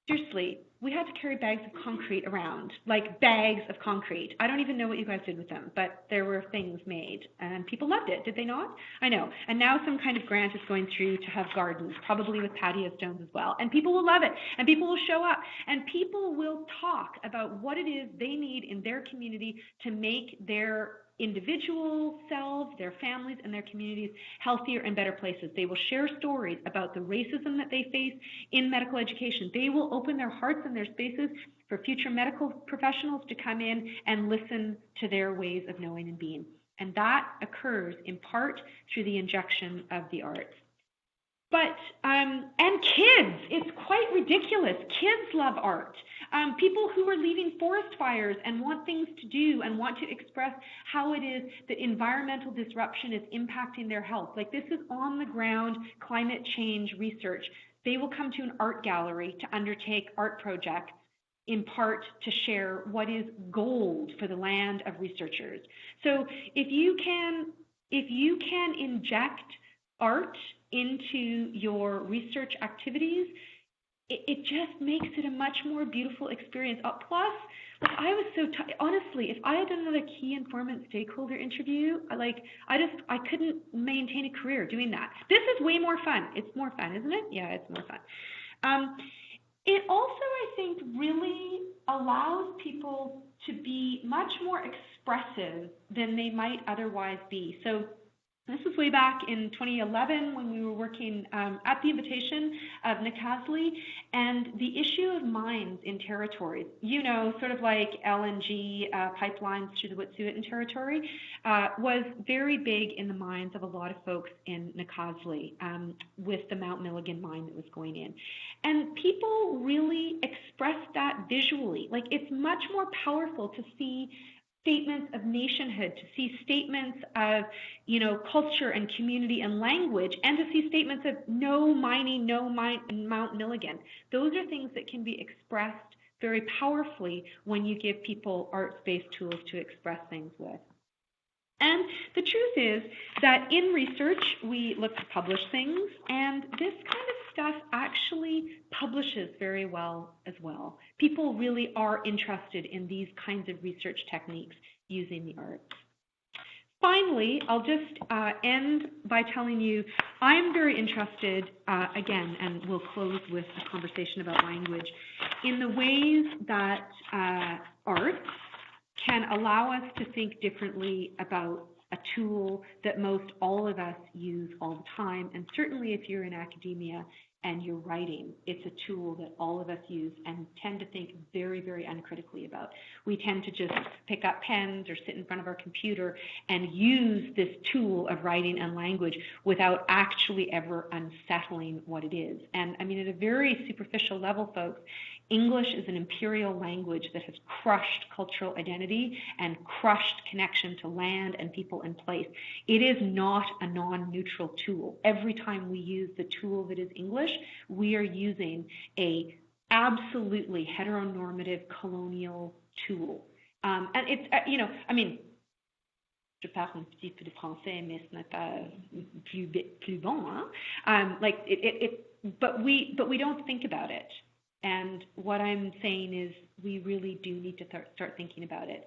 seriously, we had to carry bags of concrete around, like bags of concrete. I don't even know what you guys did with them, but there were things made, and people loved it, did they not? I know. And now some kind of grant is going through to have gardens, probably with patio stones as well. And people will love it, and people will show up, and people will talk about what it is they need in their community to make their individual selves, their families, and their communities healthier and better places. They will share stories about the racism that they face in medical education. They will open their hearts and their spaces for future medical professionals to come in and listen to their ways of knowing and being. And that occurs in part through the injection of the arts. But, and kids, it's quite ridiculous. Kids love art. People who are leaving forest fires and want things to do and want to express how it is that environmental disruption is impacting their health. Like, this is on the ground climate change research. They will come to an art gallery to undertake art projects, in part to share what is gold for the land of researchers. So if you can inject art into your research activities, it just makes it a much more beautiful experience. Plus, like, I was so honestly, if I had done another key informant stakeholder interview, I couldn't maintain a career doing that. This is way more fun. It's more fun, isn't it? Yeah, it's more fun. It also, I think, really allows people to be much more expressive than they might otherwise be. So This was way back in 2011 when we were working at the invitation of Nikasley, and the issue of mines in territories, sort of like LNG pipelines through the Wet'suwet'en territory, was very big in the minds of a lot of folks in Nikasley with the Mount Milligan mine that was going in. And people really expressed that visually. Like, it's much more powerful to see statements of nationhood, to see statements of, culture and community and language, and to see statements of no mining, Mount Milligan. Those are things that can be expressed very powerfully when you give people arts-based tools to express things with. And the truth is that in research, we look to publish things, and this kind of stuff actually publishes very well as well. People really are interested in these kinds of research techniques using the arts. Finally, I'll just end by telling you I'm very interested, again, and we'll close with a conversation about language, in the ways that arts can allow us to think differently about a tool that most all of us use all the time. And certainly if you're in academia and you're writing, it's a tool that all of us use and tend to think very, very uncritically about. We tend to just pick up pens or sit in front of our computer and use this tool of writing and language without actually ever unsettling what it is. And I mean, at a very superficial level, folks, English is an imperial language that has crushed cultural identity and crushed connection to land and people and place. It is not a non-neutral tool. Every time we use the tool that is English, we are using a absolutely heteronormative colonial tool. And it's, je parle un petit peu de français, mais ce n'est pas plus bon, hein? But we don't think about it. And what I'm saying is we really do need to start thinking about it.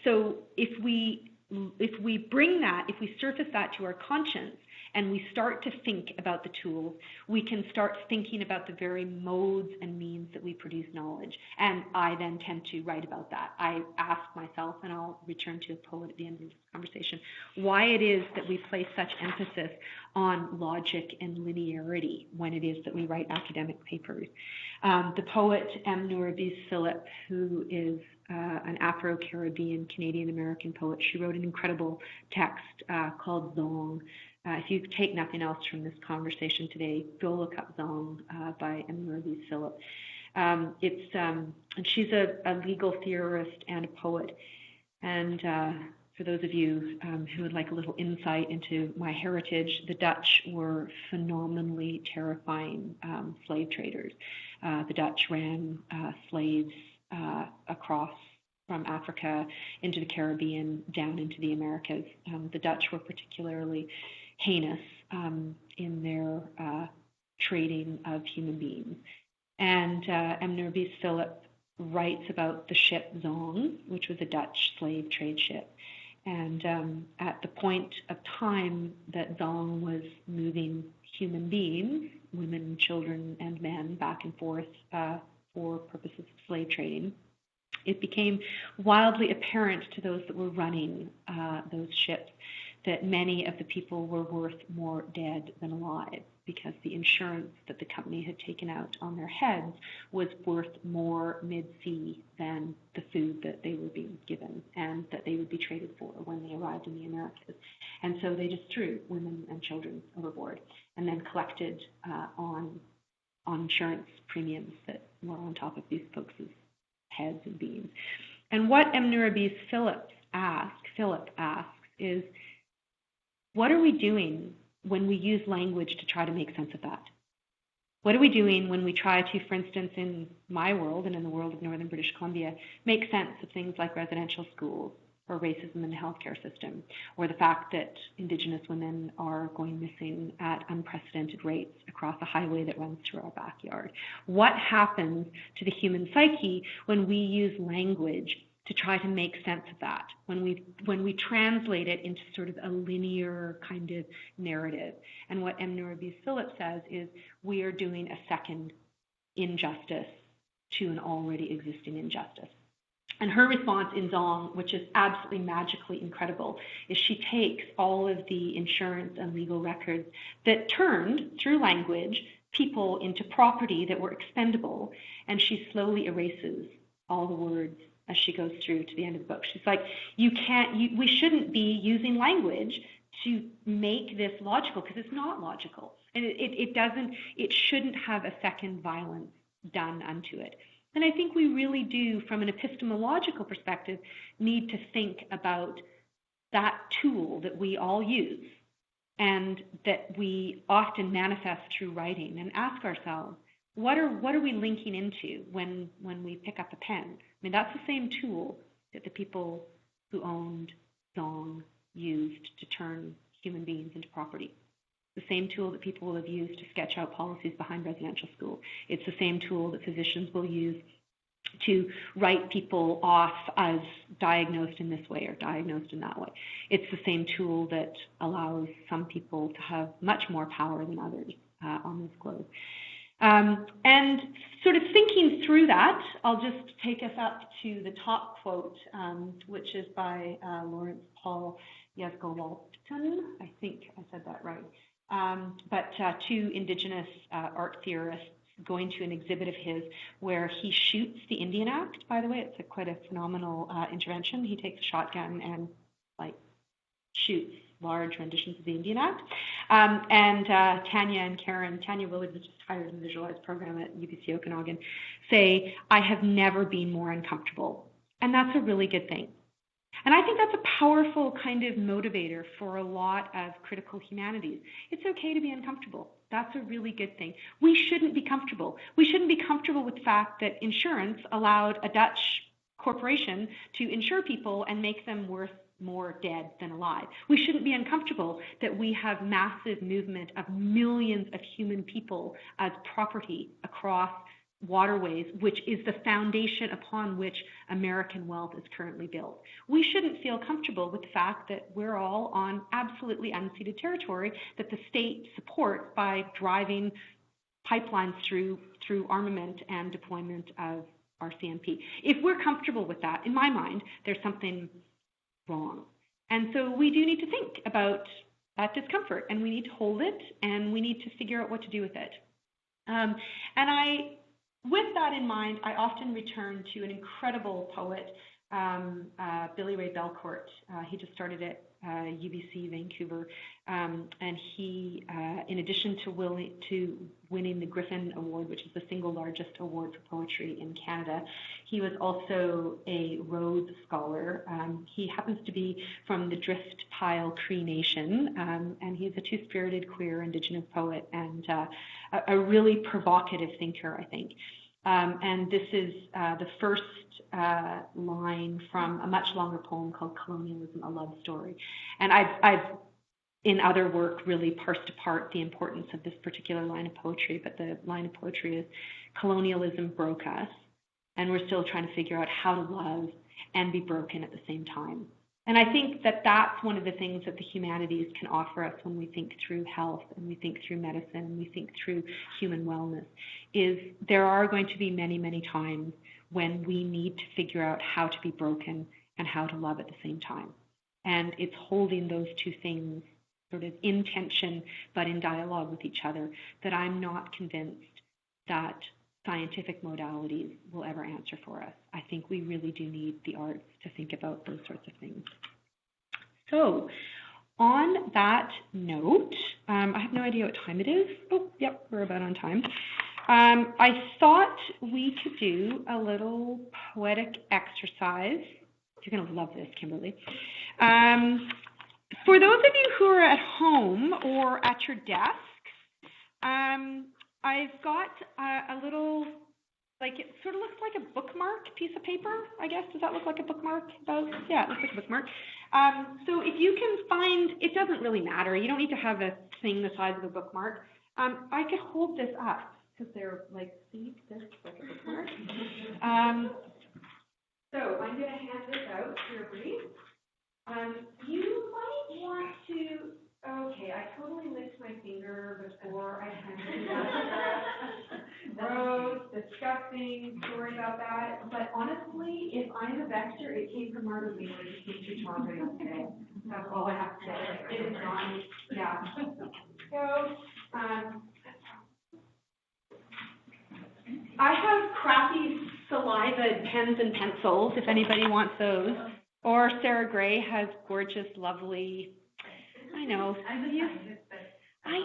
So if we bring that, if we surface that to our conscience and we start to think about the tools, we can start thinking about the very modes and means that we produce knowledge. And I then tend to write about that. I ask myself, and I'll return to a poet at the end of this conversation, why it is that we place such emphasis on logic and linearity when it is that we write academic papers. The poet M. Nourabiz Philip, who is an Afro-Caribbean Canadian-American poet, she wrote an incredible text called Zong. If you take nothing else from this conversation today, go look up Zong by M. Nourabiz Philip. And she's a legal theorist and a poet. And for those of you who would like a little insight into my heritage, the Dutch were phenomenally terrifying slave traders. The Dutch ran slaves across from Africa into the Caribbean, down into the Americas. The Dutch were particularly heinous in their trading of human beings. And M. Nourabiz Philip writes about the ship Zong, which was a Dutch slave trade ship. And at the point of time that Zong was moving human beings, women, children, and men, back and forth for purposes of slave trading, it became wildly apparent to those that were running those ships that many of the people were worth more dead than alive, because the insurance that the company had taken out on their heads was worth more mid-sea than the food that they were being given and that they would be traded for when they arrived in the Americas. And so they just threw women and children overboard and then collected on insurance premiums that were on top of these folks' heads and beams. And what M. Nourabiz Philip asks is, what are we doing when we use language to try to make sense of that? What are we doing when we try to, for instance, in my world and in the world of Northern British Columbia, make sense of things like residential schools or racism in the healthcare system, or the fact that Indigenous women are going missing at unprecedented rates across a highway that runs through our backyard? What happens to the human psyche when we use language to try to make sense of that, when we translate it into sort of a linear kind of narrative? And what M. Nourabiz Philip says is, we are doing a second injustice to an already existing injustice. And her response in Zong, which is absolutely magically incredible, is she takes all of the insurance and legal records that turned, through language, people into property that were expendable, and she slowly erases all the words as she goes through to the end of the book. She's like, we shouldn't be using language to make this logical, because it's not logical. And it shouldn't have a second violence done unto it. And I think we really do, from an epistemological perspective, need to think about that tool that we all use and that we often manifest through writing, and ask ourselves, what are we linking into when we pick up a pen? I mean, that's the same tool that the people who owned Zong used to turn human beings into property. The same tool that people will have used to sketch out policies behind residential school. It's the same tool that physicians will use to write people off as diagnosed in this way or diagnosed in that way. It's the same tool that allows some people to have much more power than others on this globe. And sort of thinking through that, I'll just take us up to the top quote, which is by Lawrence Paul Yazgowalton. I think I said that right. But two Indigenous art theorists going to an exhibit of his where he shoots the Indian Act. By the way, it's quite a phenomenal intervention. He takes a shotgun and shoots large renditions of the Indian Act. And Tanya and Karen, Tanya Willard was just hired in the Visualized program at UBC Okanagan, say, I have never been more uncomfortable. And that's a really good thing. And I think that's a powerful kind of motivator for a lot of critical humanities. It's okay to be uncomfortable. That's a really good thing. We shouldn't be comfortable. We shouldn't be comfortable with the fact that insurance allowed a Dutch corporation to insure people and make them worth more dead than alive. We shouldn't be uncomfortable that we have massive movement of millions of human people as property across waterways, which is the foundation upon which American wealth is currently built. We shouldn't feel comfortable with the fact that we're all on absolutely unceded territory that the state supports by driving pipelines through armament and deployment of our CMP. If we're comfortable with that, in my mind, there's something wrong. And so we do need to think about that discomfort, and we need to hold it, and we need to figure out what to do with it. With that in mind, I often return to an incredible poet, Billy Ray Belcourt. He just started at UBC Vancouver, and he, in addition to winning the Griffin Award, which is the single largest award for poetry in Canada, he was also a Rhodes Scholar. He happens to be from the Drift Pile Cree Nation, and he's a two-spirited queer Indigenous poet and a really provocative thinker, I think. And this is the first line from a much longer poem called Colonialism, a Love Story. And I've in other work, really parsed apart the importance of this particular line of poetry, but the line of poetry is, colonialism broke us, and we're still trying to figure out how to love and be broken at the same time. And I think that that's one of the things that the humanities can offer us when we think through health and we think through medicine and we think through human wellness, is there are going to be many, many times when we need to figure out how to be broken and how to love at the same time. And it's holding those two things sort of in tension, but in dialogue with each other, that I'm not convinced that scientific modalities will ever answer for us. I think we really do need the arts to think about those sorts of things. So on that note, I have no idea what time it is. Oh, yep, we're about on time. I thought we could do a little poetic exercise. You're going to love this, Kimberly. For those of you who are at home or at your desk, I've got a little, like, it sort of looks like a bookmark piece of paper, I guess. Does that look like a bookmark? Yeah, it looks like a bookmark. So if you can find, it doesn't really matter. You don't need to have a thing the size of a bookmark. I could hold this up because they're like, see, this like a bookmark. So I'm going to hand this out to everybody. You might want to, okay, I totally licked my finger before I handed it out. Gross, disgusting. embarrassing story about that, but honestly, if I'm a vector, it came from Margaret Wheeler, just came to Toronto yesterday. That's all I have to say. It is not, yeah. So, I have crappy saliva pens and pencils, if anybody wants those. Or Sarah Gray has gorgeous, lovely, I know. I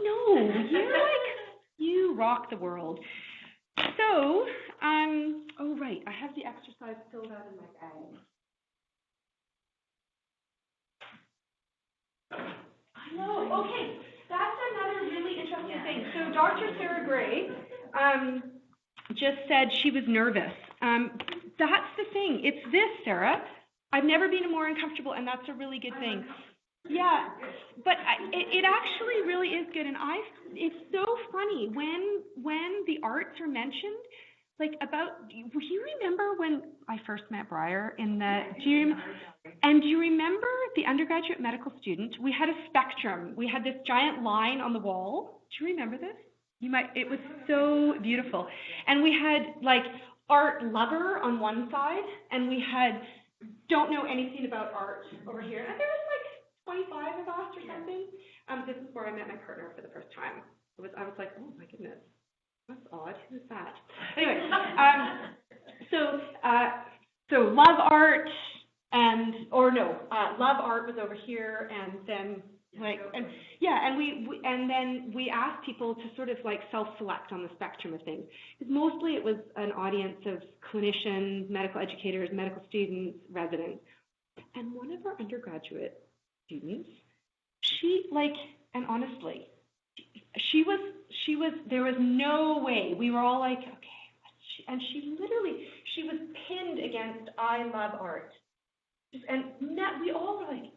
know. You rock the world. So, oh right, I have the exercise filled out in my bag. I know, okay, that's another really interesting thing. So Dr. Sarah Gray just said she was nervous. That's the thing, it's this, Sarah. I've never been more uncomfortable, and that's a really good thing. Yeah, but it actually really is good, and it's so funny when the arts are mentioned, like do you remember when I first met Briar do you remember the undergraduate medical student? We had a spectrum. We had this giant line on the wall. Do you remember this? It was so beautiful. And we had like art lover on one side, and we had don't know anything about art over here. And there was like 25 of us or something. This is where I met my partner for the first time. I was like, oh my goodness, that's odd. Who's that? Anyway, so love art love art was over here, and then and then we asked people to sort of like self-select on the spectrum of things. Because mostly it was an audience of clinicians, medical educators, medical students, residents. And one of our undergraduate students, and honestly, she was, there was no way. We were all like, okay, and she was pinned against I love art. And we all were like,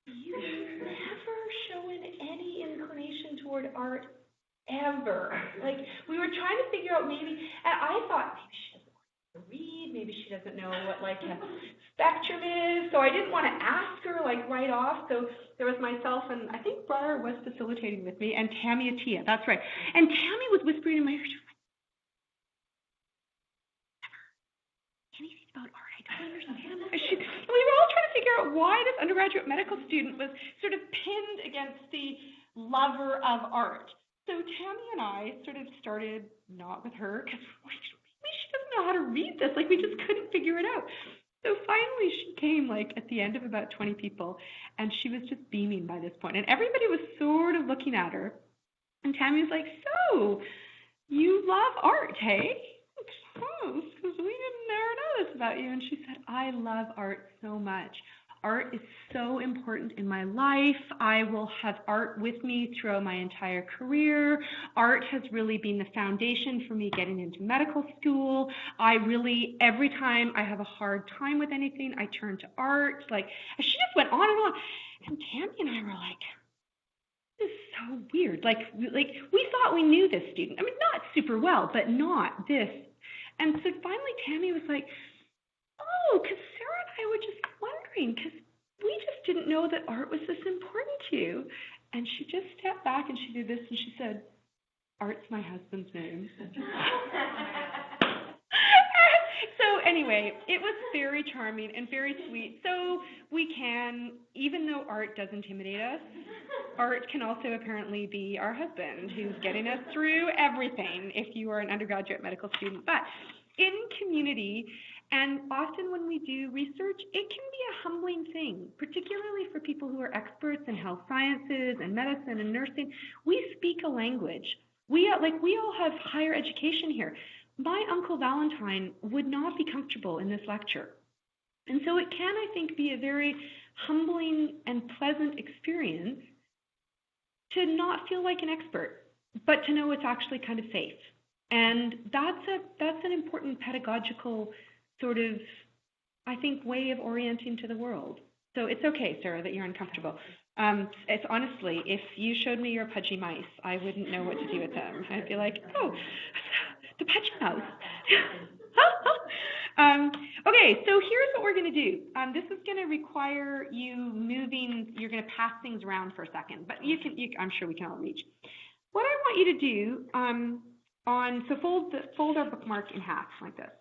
you've never shown any inclination toward art ever. Like, we were trying to figure out maybe, and I thought maybe she doesn't want to read, maybe she doesn't know what like a spectrum is, so I didn't want to ask her like right off. So there was myself, and I think Briar was facilitating with me, and Tammy Atia, that's right. And Tammy was whispering in my ear, she was like, anything about art, I don't understand. We were all trying to figure out why this undergraduate medical student was sort of pinned against the lover of art. So Tammy and I sort of started, not with her, because maybe she doesn't know how to read this. Like, we just couldn't figure it out. So finally she came like at the end of about 20 people, and she was just beaming by this point. And everybody was sort of looking at her. And Tammy was like, so, you love art, hey? Oh, because we didn't never know this about you. And she said, I love art so much. Art is so important in my life. I will have art with me throughout my entire career. Art has really been the foundation for me getting into medical school. Every time I have a hard time with anything, I turn to art. Like, and she just went on and on. And Tammy and I were like, this is so weird. Like we thought we knew this student. I mean, not super well, but not this. And so finally Tammy was like, oh, because Sarah and I were just wondering, because we just didn't know that art was this important to you. And she just stepped back and she did this and she said, art's my husband's name. So anyway, it was very charming and very sweet. So we can, even though art does intimidate us, art can also apparently be our husband who's getting us through everything if you are an undergraduate medical student. But in community, and often when we do research, it can be a humbling thing, particularly for people who are experts in health sciences and medicine and nursing. We speak a language. We all have higher education here. My Uncle Valentine would not be comfortable in this lecture. And so it can, I think, be a very humbling and pleasant experience to not feel like an expert, but to know it's actually kind of safe. And that's an important pedagogical sort of, I think, way of orienting to the world. So it's okay, Sarah, that you're uncomfortable. It's honestly, if you showed me your pudgy mice, I wouldn't know what to do with them. I'd be like, oh, the pudgy mouse. Okay, so here's what we're going to do. This is going to require you moving. You're going to pass things around for a second, but I'm sure we can all reach. What I want you to do so fold our bookmark in half like this.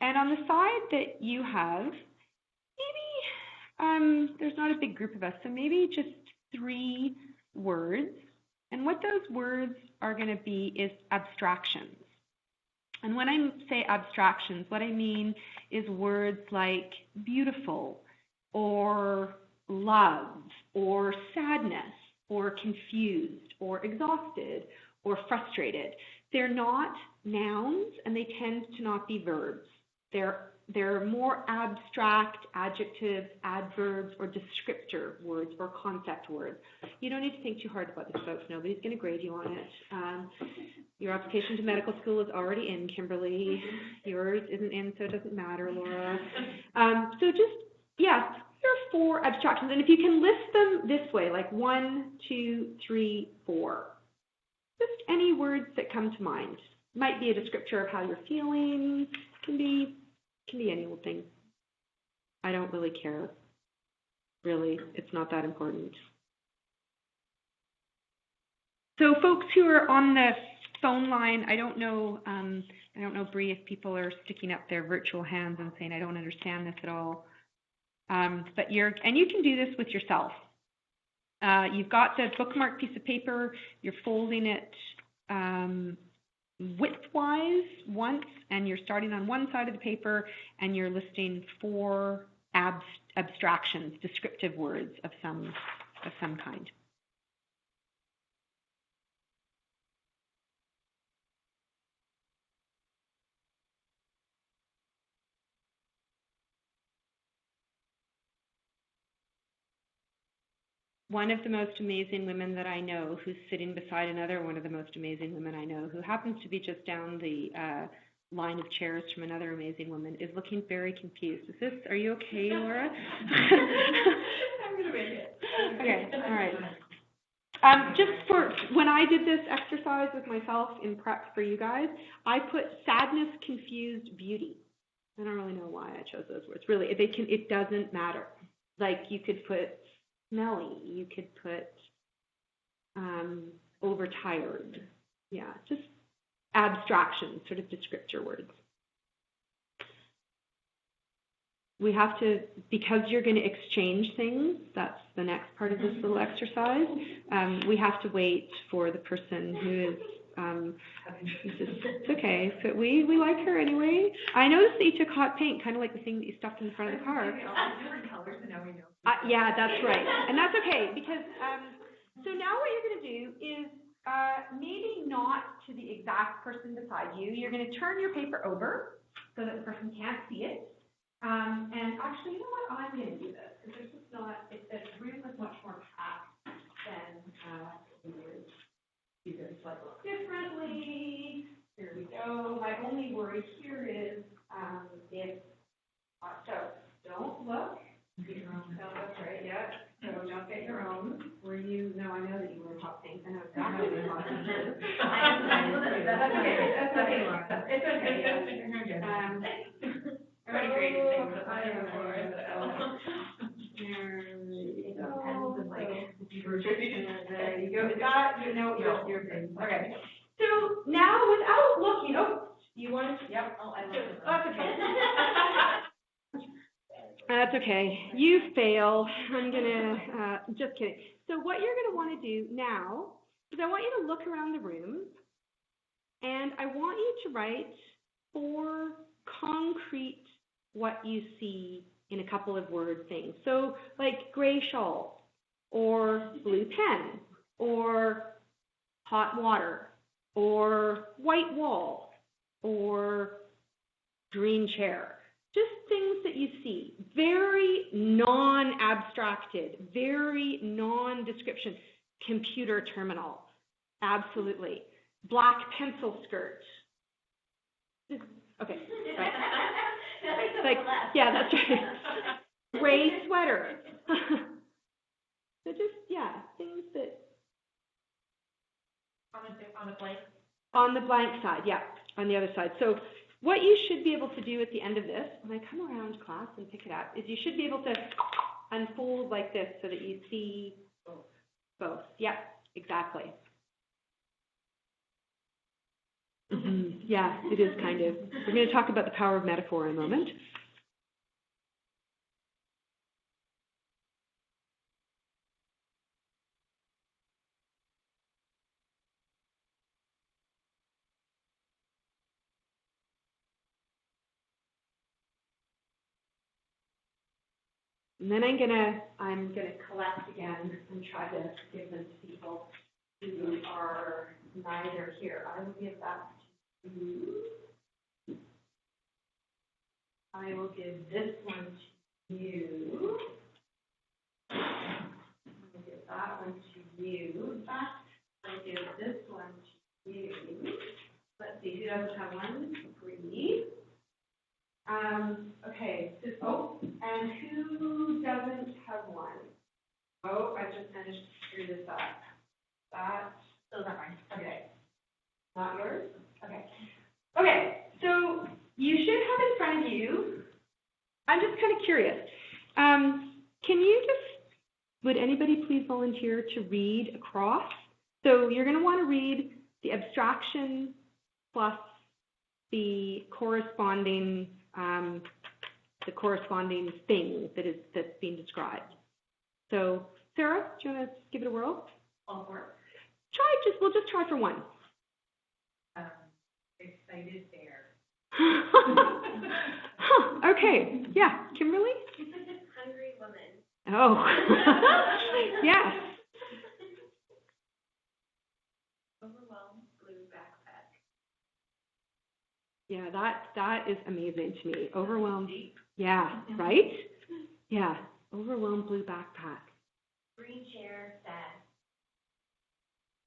And on the side that you have, maybe there's not a big group of us, so maybe just 3 words. And what those words are going to be is abstractions. And when I say abstractions, what I mean is words like beautiful, or love, or sadness, or confused, or exhausted, or frustrated. They're not nouns, and they tend to not be verbs. They're more abstract adjectives, adverbs, or descriptor words, or concept words. You don't need to think too hard about this, folks. Nobody's going to grade you on it. Your application to medical school is already in, Kimberly. Yours isn't in, so it doesn't matter, Laura. So just, yeah, 3 or 4 abstractions. And if you can list them this way, like 1, 2, 3, 4, just any words that come to mind. Might be a descriptor of how you're feeling. Can be any old thing. I don't really care. Really, it's not that important. So folks who are on the phone line, I don't know, Bree, if people are sticking up their virtual hands and saying, I don't understand this at all. But you can do this with yourself. You've got the bookmark piece of paper, you're folding it widthwise once, and you're starting on one side of the paper, and you're listing 4 abstractions, descriptive words of some kind. One of the most amazing women that I know, who's sitting beside another one of the most amazing women I know, who happens to be just down the line of chairs from another amazing woman, is looking very confused. Are you okay, Laura? I'm going to make it. Okay, all right. Just for, when I did this exercise with myself in prep for you guys, I put sadness, confused, beauty. I don't really know why I chose those words. Really, it doesn't matter. Like, you could put smelly, you could put overtired. Yeah, just abstractions, sort of descriptor words. We have to, because you're going to exchange things, that's the next part of this little exercise, we have to wait for the person who is, it's okay, but we like her anyway. I noticed that you took hot paint, kind of like the thing that you stuffed in the front of the car. Yeah, that's right. And that's okay, because, so now what you're going to do is, maybe not to the exact person beside you, you're going to turn your paper over so that the person can't see it. And actually, you know what, I'm going to do this, because there's just not, the room is much more packed than we would do this slightly differently. Here we go. My only worry here is if, so don't look. Get your own. No, that's right, yeah. So don't get your own. No, I know that you were hot pink. I know exactly what hot pink is. That's okay. That's okay, Laura. It's okay, yeah. Everybody graded things, but I don't know. There you go. You're good. Okay. So now, without looking, you want to? Yep. Oh, I love it. That's okay. That's okay. You fail. I'm gonna. Just kidding. So what you're gonna want to do now is I want you to look around the room, and I want you to write 4 concrete what you see in a couple of word things. So like gray shawl, or blue pen, or hot water, or white wall, or green chair. Just things that you see. Very non-abstracted, very non-description. Computer terminal, absolutely. Black pencil skirt. Okay, right. Like, yeah, that's right. Gray sweater. So just, yeah, things that... On the blank? On the blank side, yeah, on the other side. So what you should be able to do at the end of this, when I come around class and pick it up, is you should be able to unfold like this so that you see both. Yeah, exactly. Yeah, it is kind of. We're going to talk about the power of metaphor in a moment. And then I'm gonna collect again and try to give them to people who are neither here. I will give that to you. I will give this one to you. I will give that one to you. In fact, I'll give this one to you. Let's see, who doesn't have one? 3. Okay, so, and who doesn't have one? Oh, I just managed to screw this up. Those are mine. Okay. Not yours? Okay. Okay, so you should have in front of you, I'm just kind of curious. Can you would anybody please volunteer to read across? So you're going to want to read the abstraction plus the corresponding thing that's being described. So, Sarah, do you want to give it a whirl? All for it. We'll just try for one. Excited bear. Okay, yeah, Kimberly? Hungry woman. Oh, yes. Overwhelmed blue backpack. Yeah, that is amazing to me. Overwhelmed. Yeah, right? Yeah, overwhelmed blue backpack. Green chair, sad.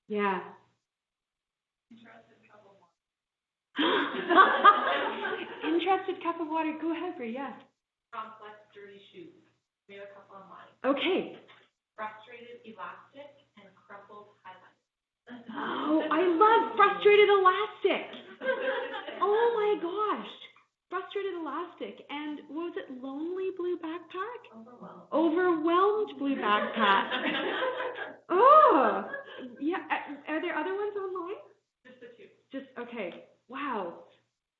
Yeah. Interested cup of water. Interested cup of water. Go ahead, Bree, yeah. Complex dirty shoes. We have a couple online. Okay. Frustrated elastic and crumpled highlight. Oh, I love frustrated elastic. Oh my gosh. Frustrated elastic. And what was it? Lonely blue backpack? Overwhelmed. Overwhelmed blue backpack. Oh, yeah. Are there other ones online? Just the 2. Just, okay. Wow.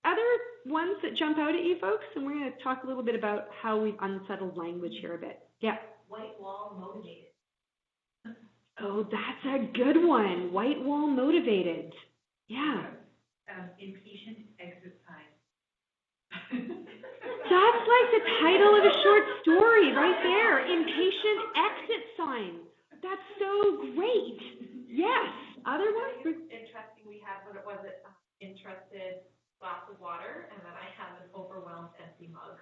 Other ones that jump out at you folks? And we're going to talk a little bit about how we've unsettled language here a bit. Yeah. White wall motivated. Oh, that's a good one. White wall motivated. Yeah. Impatient exit sign. That's like the title of a short story right there. Impatient exit sign. That's so great. Yes. Other ones? Interesting. We had interested glass of water, and then I have an overwhelmed empty mug.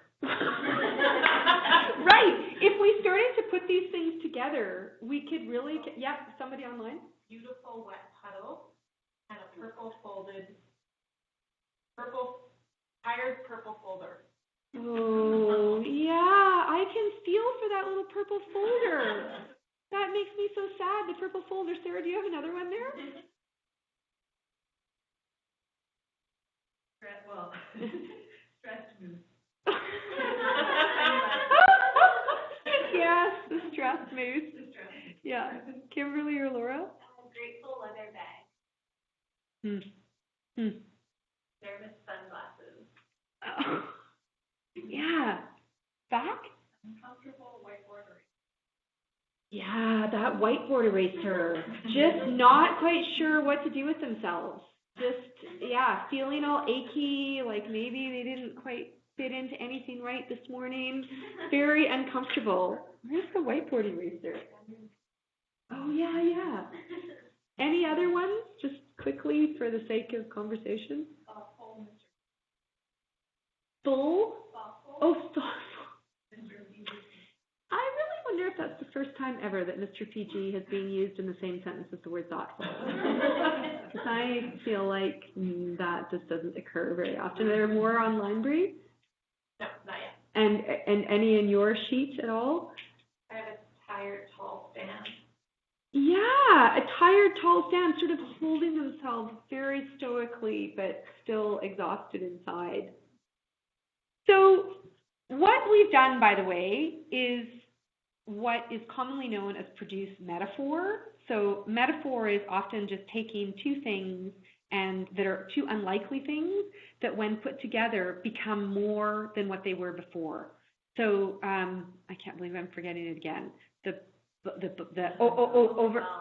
Right. If we started to put these things together, we could really. Yeah. Somebody online. Beautiful wet puddle and a tired purple folder. Oh, yeah, I can feel for that little purple folder. That makes me so sad, the purple folder. Sarah, do you have another one there? Stressed mood. Yes, the stressed mood. Yeah. Kimberly or Laura? Grateful leather bag. Nervous sunglasses. Oh. Yeah. Back? Uncomfortable whiteboard eraser. Yeah, that whiteboard eraser. Just not quite sure what to do with themselves. Just, yeah, feeling all achy, like maybe they didn't quite fit into anything right this morning. Very uncomfortable. Where's the whiteboard eraser? Oh, yeah. Any other ones, just quickly for the sake of conversation? Full. Full? Oh, thoughtful. I really wonder if that's the first time ever that Mr. PG has been used in the same sentence as the word thoughtful. Because I feel like that just doesn't occur very often. Are there more online, Bree? No, not yet. And any in your sheet at all? I have a tired, tall stand. Yeah, a tired, tall stand, sort of holding themselves very stoically, but still exhausted inside. So what we've done, by the way, is what is commonly known as produce metaphor. So metaphor is often just taking two things and that are two unlikely things that when put together become more than what they were before. So I can't believe I'm forgetting it again.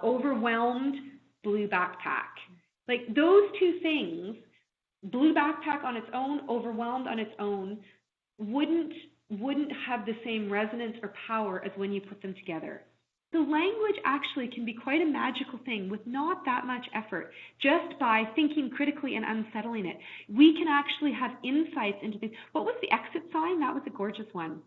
Overwhelmed blue backpack. Like those two things, blue backpack on its own, overwhelmed on its own, wouldn't have the same resonance or power as when you put them together. The language actually can be quite a magical thing with not that much effort. Just by thinking critically and unsettling it, we can actually have insights into things. What was the exit sign? That was a gorgeous one.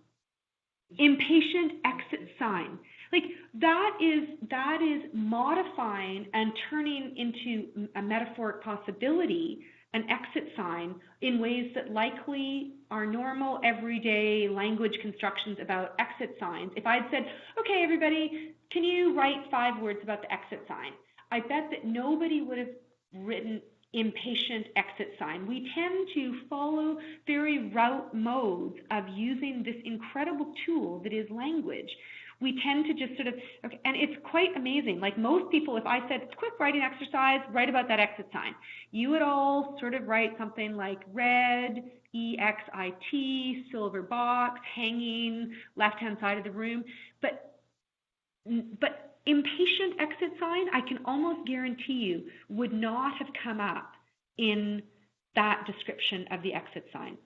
Impatient exit sign. Like that is modifying and turning into a metaphoric possibility, an exit sign, in ways that likely are normal, everyday language constructions about exit signs. If I'd said, okay, everybody, can you write 5 words about the exit sign? I bet that nobody would have written impatient exit sign. We tend to follow very rote modes of using this incredible tool that is language. We tend to just sort of, okay, and it's quite amazing. Like most people, if I said, quick writing exercise, write about that exit sign, you would all sort of write something like red, EXIT, silver box, hanging, left-hand side of the room. But impatient exit sign, I can almost guarantee you, would not have come up in that description of the exit sign.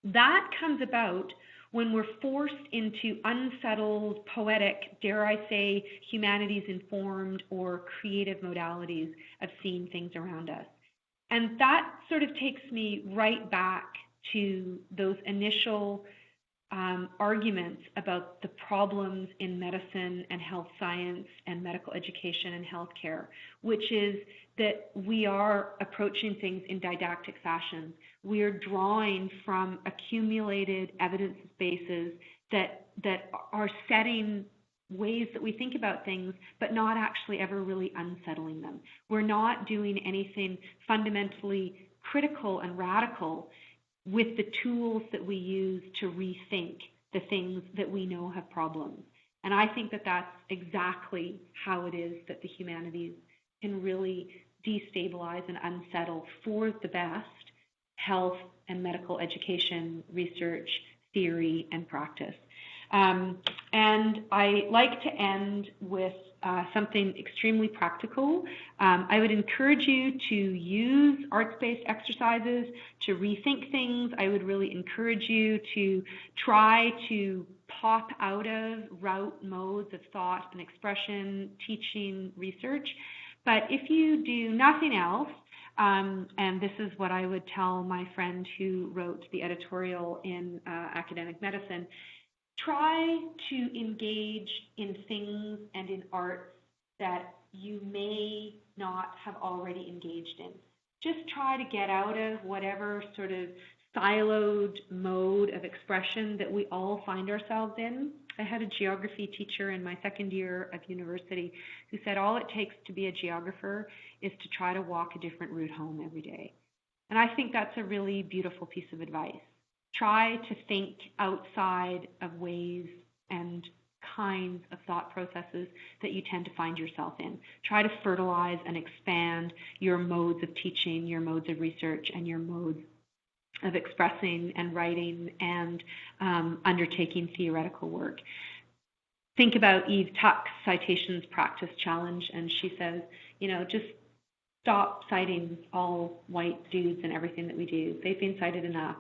That comes about when we're forced into unsettled, poetic, dare I say, humanities-informed or creative modalities of seeing things around us. And that sort of takes me right back to those initial arguments about the problems in medicine and health science and medical education and healthcare, which is that we are approaching things in didactic fashion. We are drawing from accumulated evidence bases that are setting ways that we think about things, but not actually ever really unsettling them. We're not doing anything fundamentally critical and radical with the tools that we use to rethink the things that we know have problems. And I think that that's exactly how it is that the humanities can really destabilize and unsettle for the best health and medical education, research, theory, and practice. And I like to end with something extremely practical. I would encourage you to use arts-based exercises to rethink things. I would really encourage you to try to pop out of route modes of thought and expression, teaching, research. But if you do nothing else, and this is what I would tell my friend who wrote the editorial in Academic Medicine, try to engage in things and in arts that you may not have already engaged in. Just try to get out of whatever sort of siloed mode of expression that we all find ourselves in. I had a geography teacher in my second year of university who said all it takes to be a geographer is to try to walk a different route home every day. And I think that's a really beautiful piece of advice. Try to think outside of ways and kinds of thought processes that you tend to find yourself in. Try to fertilize and expand your modes of teaching, your modes of research, and your modes of expressing and writing and undertaking theoretical work. Think about Eve Tuck's Citations Practice Challenge, and she says, you know, just stop citing all white dudes and everything that we do. They've been cited enough.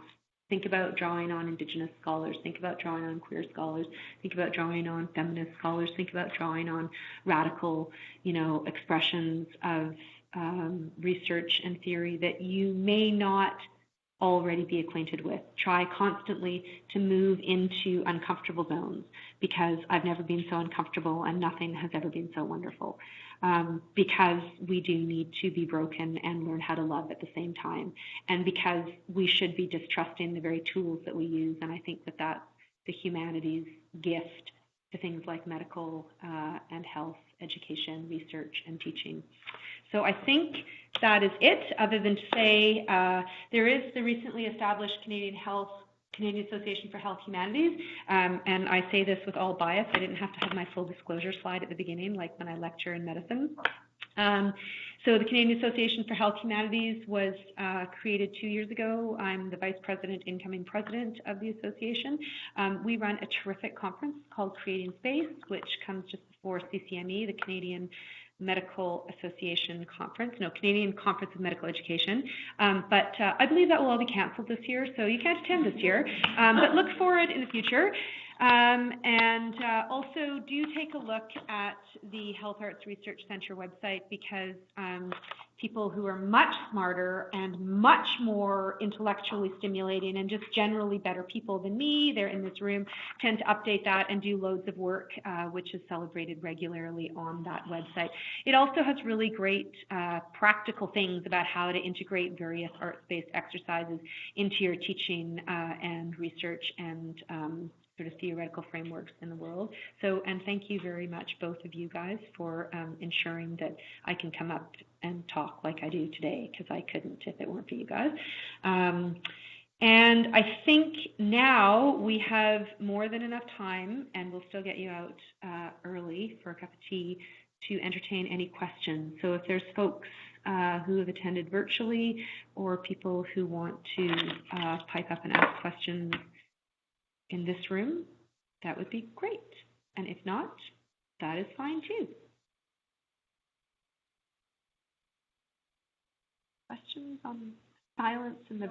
Think about drawing on Indigenous scholars. Think about drawing on queer scholars. Think about drawing on feminist scholars. Think about drawing on radical, expressions of research and theory that you may not already be acquainted with. Try constantly to move into uncomfortable zones, because I've never been so uncomfortable and nothing has ever been so wonderful. Because we do need to be broken and learn how to love at the same time, and because we should be distrusting the very tools that we use. And I think that that's the humanities' gift to things like medical and health, education, research, and teaching. So I think that is it, other than to say there is the recently established Canadian Health Canadian Association for Health Humanities, and I say this with all bias. I didn't have to have my full disclosure slide at the beginning, like when I lecture in medicine. So the Canadian Association for Health Humanities was created 2 years ago. I'm the Vice President, incoming President of the association. We run a terrific conference called Creating Space, which comes just before CCME, the Canadian Medical Association Conference, Canadian Conference of Medical Education. But I believe that will all be canceled this year, so you can't attend this year. But look for it in the future. And also do take a look at the Health Arts Research Centre website, because people who are much smarter and much more intellectually stimulating and just generally better people than me, they're in this room, tend to update that and do loads of work, which is celebrated regularly on that website. It also has really great practical things about how to integrate various arts-based exercises into your teaching and research and sort of theoretical frameworks in the world. So, and thank you very much, both of you guys, for ensuring that I can come up and talk like I do today, because I couldn't if it weren't for you guys. And I think now we have more than enough time, and we'll still get you out early for a cup of tea, to entertain any questions. So if there's folks who have attended virtually, or people who want to pipe up and ask questions in this room, that would be great. And if not, that is fine too. Questions on silence in the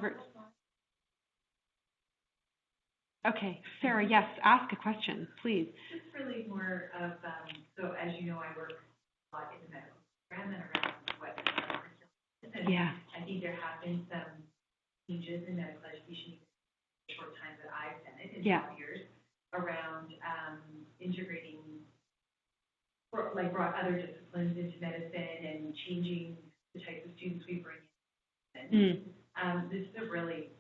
Okay, Sarah, yes, ask a question, please. Just really more of, so as you know, I work a lot in the medical program and around what and yeah. I think there have been some changes in medical education in the short time that I've done it, in 12 years, around integrating, brought other disciplines into medicine and changing the types of students we bring in. This is a really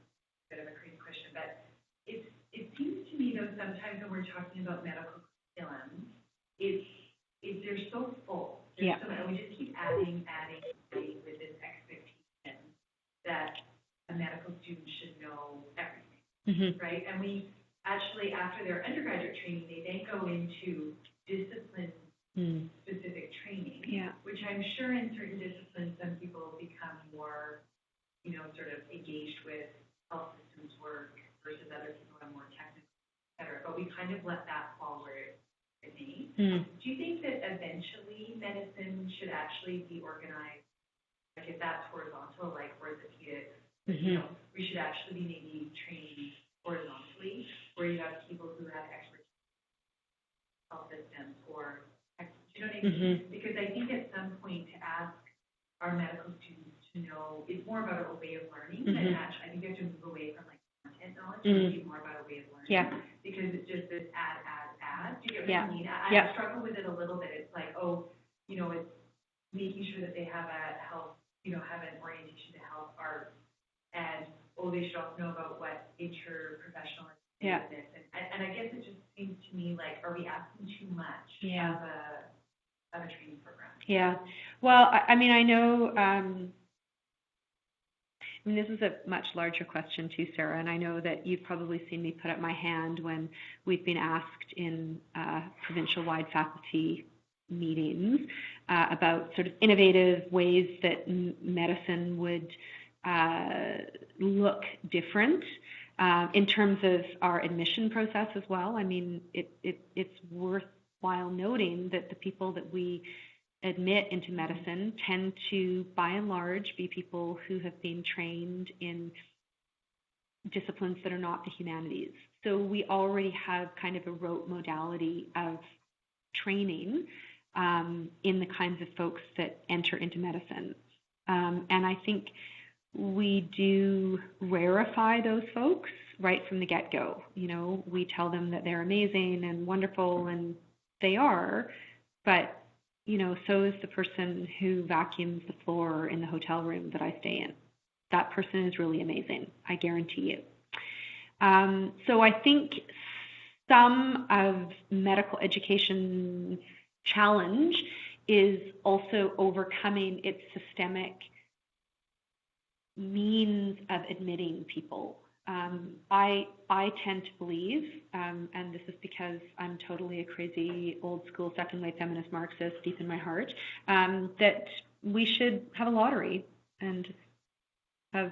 bit of a crazy question, but it seems to me, though, sometimes when we're talking about medical curriculum, they're so full. There's so many, and we just keep adding with this expectation that a medical student should know everything, right? And we actually, after their undergraduate training, they then go into discipline-specific training, which I'm sure in certain disciplines, some people become more, sort of engaged with health systems work versus other people are more technical, et cetera. But we kind of let that fall where it may. Do you think that eventually medicine should actually be organized, like if that's horizontal, like orthopedics, we should actually be maybe training horizontally, where you have people who have expertise in health systems or, do you know what I mean? Because I think at some point to ask our medical students to know, it's more about a way of learning than actually, I think you have to move away from like content knowledge and be more about a way of learning. Because it's just this add. Do you get what I mean? I struggle with it a little bit. It's like, it's making sure that they have a health, have an orientation to health arts, and they should also know about what interprofessional is this. And I guess it just seems to me like, are we asking too much of a training program? Yeah. Well, I mean, I know. This is a much larger question too, Sarah, and I know that you've probably seen me put up my hand when we've been asked in provincial-wide faculty meetings about sort of innovative ways that medicine would look different in terms of our admission process as well. I mean, it's worthwhile noting that the people that we admit into medicine tend to, by and large, be people who have been trained in disciplines that are not the humanities. So we already have kind of a rote modality of training in the kinds of folks that enter into medicine. And I think we do rarefy those folks right from the get-go. We tell them that they're amazing and wonderful, and they are, but so is the person who vacuums the floor in the hotel room that I stay in. That person is really amazing, I guarantee you. So I think some of medical education's challenge is also overcoming its systemic means of admitting people. I tend to believe, and this is because I'm totally a crazy old school second wave feminist Marxist deep in my heart, that we should have a lottery and have,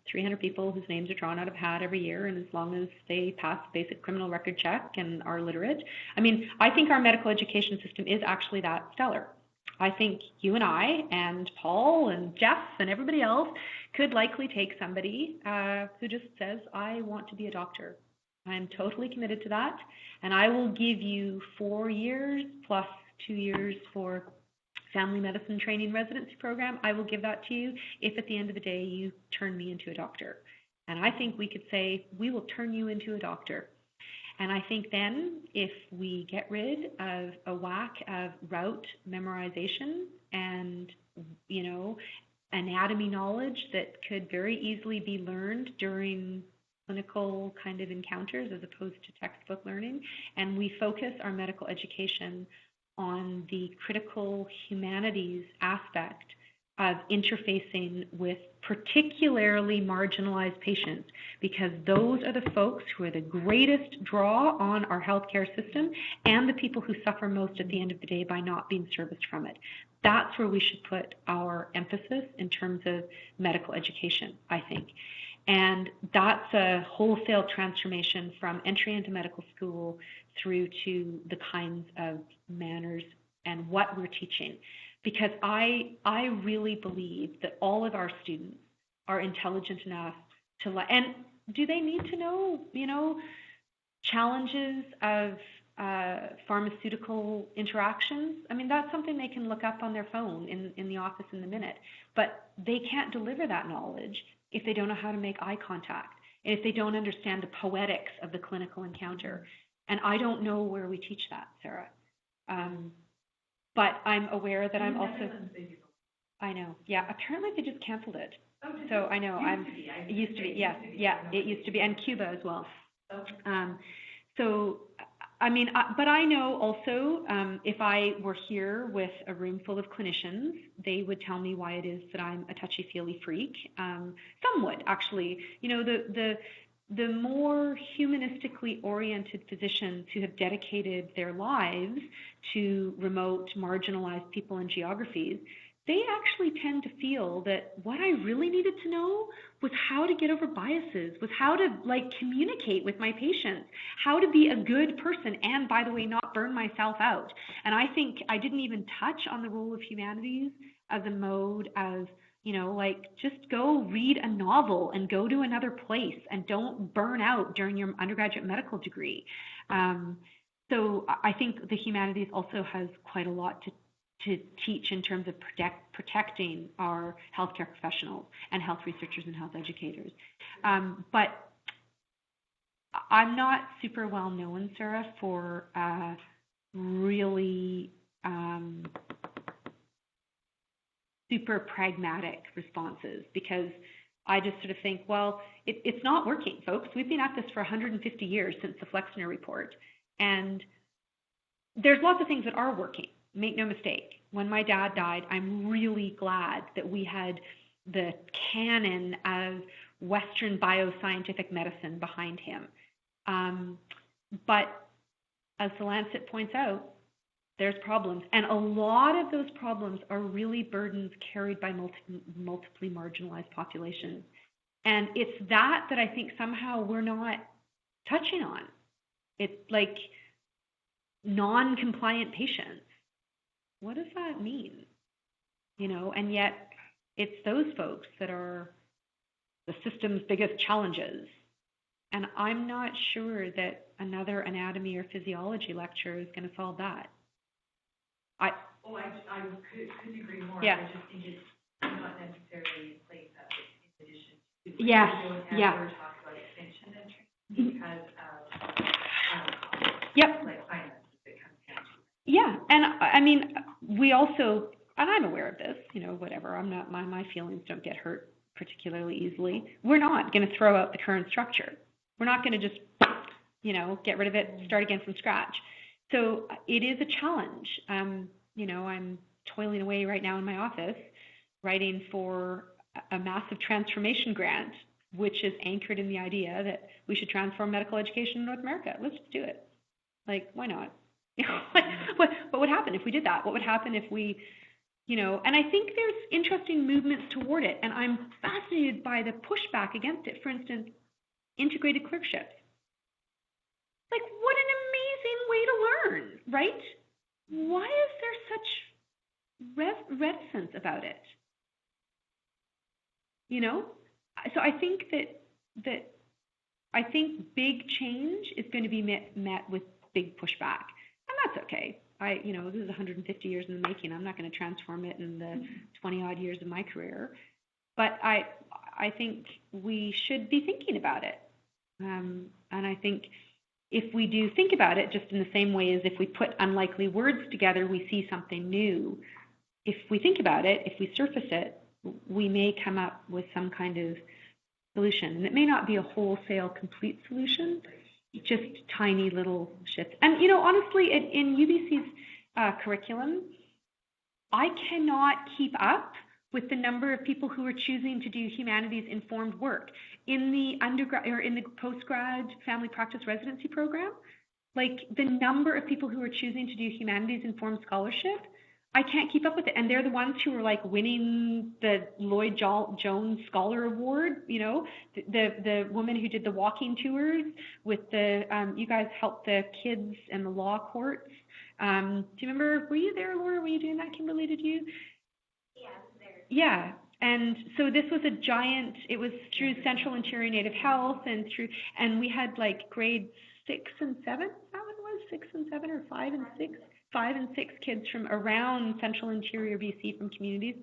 300 people whose names are drawn out of a hat every year, and as long as they pass basic criminal record check and are literate. I mean, I think our medical education system is actually that stellar. I think you and I and Paul and Jeff and everybody else could likely take somebody who just says, I want to be a doctor. I'm totally committed to that, and I will give you 4 years plus 2 years for family medicine training residency program. I will give that to you if at the end of the day you turn me into a doctor. And I think we could say, we will turn you into a doctor. And I think then if we get rid of a whack of route memorization and, anatomy knowledge that could very easily be learned during clinical kind of encounters as opposed to textbook learning, and we focus our medical education on the critical humanities aspect of interfacing with particularly marginalized patients, because those are the folks who are the greatest draw on our healthcare system and the people who suffer most at the end of the day by not being serviced from it. That's where we should put our emphasis in terms of medical education, I think. And that's a wholesale transformation from entry into medical school through to the kinds of manners and what we're teaching. Because I really believe that all of our students are intelligent enough to, and do they need to know, challenges of pharmaceutical interactions? I mean, that's something they can look up on their phone in the office in a minute, but they can't deliver that knowledge if they don't know how to make eye contact, and if they don't understand the poetics of the clinical encounter. And I don't know where we teach that, Sarah. But I'm aware that I'm also, I know, yeah, apparently they just canceled it. Oh, so I know, it used to be, yeah, it used to be, and Cuba as well. Okay. So, I mean, but I know also if I were here with a room full of clinicians, they would tell me why it is that I'm a touchy-feely freak. Some would, actually. The more humanistically oriented physicians who have dedicated their lives to remote, marginalized people and geographies, they actually tend to feel that what I really needed to know was how to get over biases, was how to communicate with my patients, how to be a good person, and by the way, not burn myself out. And I think I didn't even touch on the role of humanities as a mode of, just go read a novel and go to another place and don't burn out during your undergraduate medical degree. So I think the humanities also has quite a lot to teach in terms of protecting our healthcare professionals and health researchers and health educators. But I'm not super well known, Sarah, for really super pragmatic responses, because I just sort of think, well, it's not working, folks. We've been at this for 150 years since the Flexner Report, and there's lots of things that are working. Make no mistake. When my dad died, I'm really glad that we had the canon of Western bioscientific medicine behind him. But as the Lancet points out, there's problems. And a lot of those problems are really burdens carried by multiply marginalized populations. And it's that I think somehow we're not touching on. It's like non-compliant patients. What does that mean? And yet it's those folks that are the system's biggest challenges. And I'm not sure that another anatomy or physiology lecture is going to solve that. I couldn't agree more. Yeah. I just think it's not necessarily in place of in addition to. Yeah. We don't ever talk about extension and training because of finance that comes down to. Yeah, and I mean, we also, and I'm aware of this, whatever. I'm not, my feelings don't get hurt particularly easily. We're not going to throw out the current structure. We're not going to just, get rid of it, start again from scratch. So it is a challenge. I'm toiling away right now in my office, writing for a massive transformation grant which is anchored in the idea that we should transform medical education in North America. Let's just do it. Like, why not? What would happen if we did that? What would happen if we, and I think there's interesting movements toward it, and I'm fascinated by the pushback against it. For instance, integrated clerkships. Like, what an amazing way to learn, right? Why is there such reticence about it? So I think that I think big change is going to be met with big pushback, and that's okay. This is 150 years in the making. I'm not going to transform it in the 20 odd years of my career, but I think we should be thinking about it, and I think if we do think about it, just in the same way as if we put unlikely words together, we see something new. If we think about it, if we surface it, we may come up with some kind of solution. And it may not be a wholesale, complete solution, just tiny little shifts. And, honestly, in UBC's curriculum, I cannot keep up with the number of people who are choosing to do humanities-informed work. In the undergrad or in the postgrad family practice residency program, like the number of people who are choosing to do humanities-informed scholarship, I can't keep up with it. And they're the ones who are like winning the Lloyd Jones Scholar Award, the woman who did the walking tours with the, you guys helped the kids and the law courts. Do you remember, were you there, Laura? Were you doing that, Kimberly, did you? Yeah, I was there. Yeah. And so this was a giant, it was through Central Interior Native Health and we had like grade 6 and 7, that one was 6 and 7 or 5 and 6? 5 and 6 kids from around Central Interior BC from communities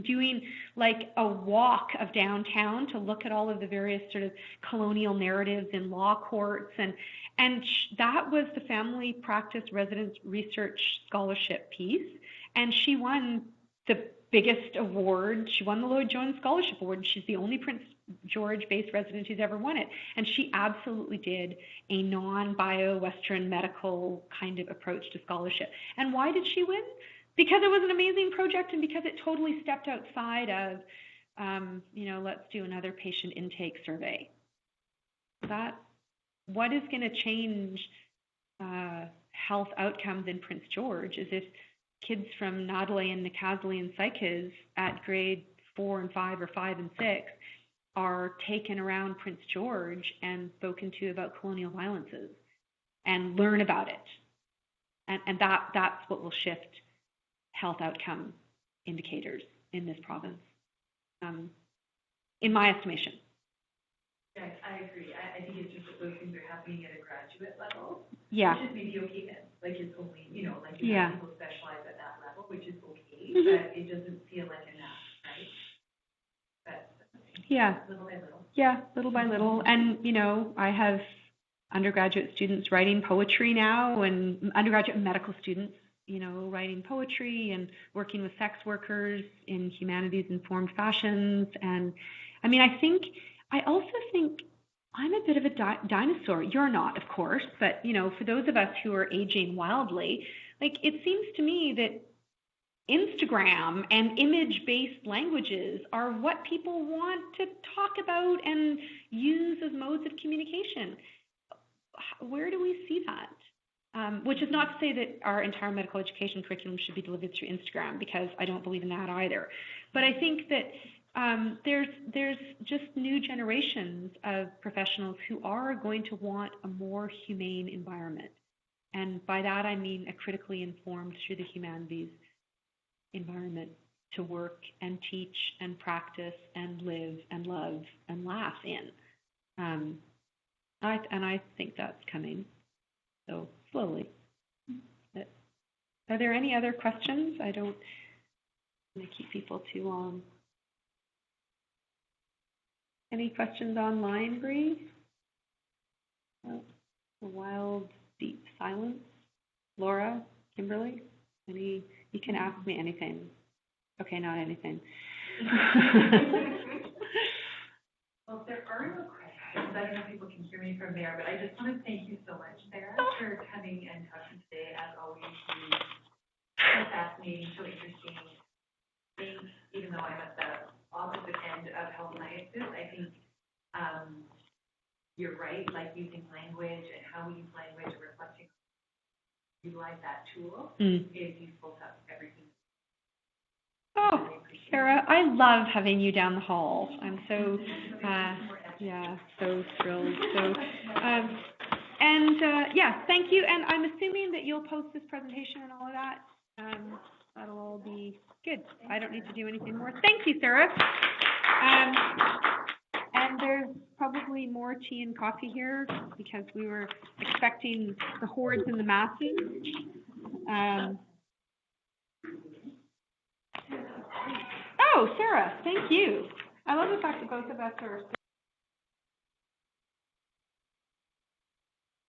doing like a walk of downtown to look at all of the various sort of colonial narratives in law courts. And that was the family practice residence research scholarship piece. And she won the biggest award. She won the Lloyd Jones Scholarship Award. And she's the only Prince George-based resident who's ever won it. And she absolutely did a non-bio Western medical kind of approach to scholarship. And why did she win? Because it was an amazing project and because it totally stepped outside of, let's do another patient intake survey. What is going to change health outcomes in Prince George is if kids from Nodeley and Nacazli and Sykes at grade 4 and 5 or 5 and 6 are taken around Prince George and spoken to about colonial violences and learn about it. And that's what will shift health outcome indicators in this province, in my estimation. Yes, I agree. I think it's just that those things are happening at a graduate level. Yeah. Which is maybe okay then. Like it's only, like yeah. people specialize at that level, which is okay, Mm-hmm. but it doesn't feel like enough, right? But yeah. Little by little. Yeah, little by little. And, I have undergraduate students writing poetry now and undergraduate medical students, writing poetry and working with sex workers in humanities-informed fashions. And I also think I'm a bit of a dinosaur. You're not, of course, but, for those of us who are aging wildly, like it seems to me that Instagram and image-based languages are what people want to talk about and use as modes of communication. Where do we see that? Which is not to say that our entire medical education curriculum should be delivered through Instagram, because I don't believe in that either. But I think that there's just new generations of professionals who are going to want a more humane environment. And by that I mean a critically informed through the humanities environment to work and teach and practice and live and love and laugh in. And I think that's coming, so slowly. But are there any other questions? I don't want to keep people too long. Any questions online, Bree? A wild, deep silence. Laura, Kimberly, any? You can ask me anything. Okay, not anything. Well, if there are no questions, I don't know if people can hear me from there, but I just want to thank you so much, Sarah, for coming and talking today. As always, so fascinating, so interesting. I think, even though I'm at the opposite end of health sciences, I think using language and how we use language and reflecting, utilize that tool is useful to everything. Oh, Sarah, I love having you down the hall. I'm so, so thrilled. So, thank you. And I'm assuming that you'll post this presentation and all of that. That'll all be good. I don't need to do anything more. Thank you, Sarah. And there's probably more tea and coffee here because we were expecting the hordes and the masses. Oh, Sarah, thank you. I love the fact that both of us are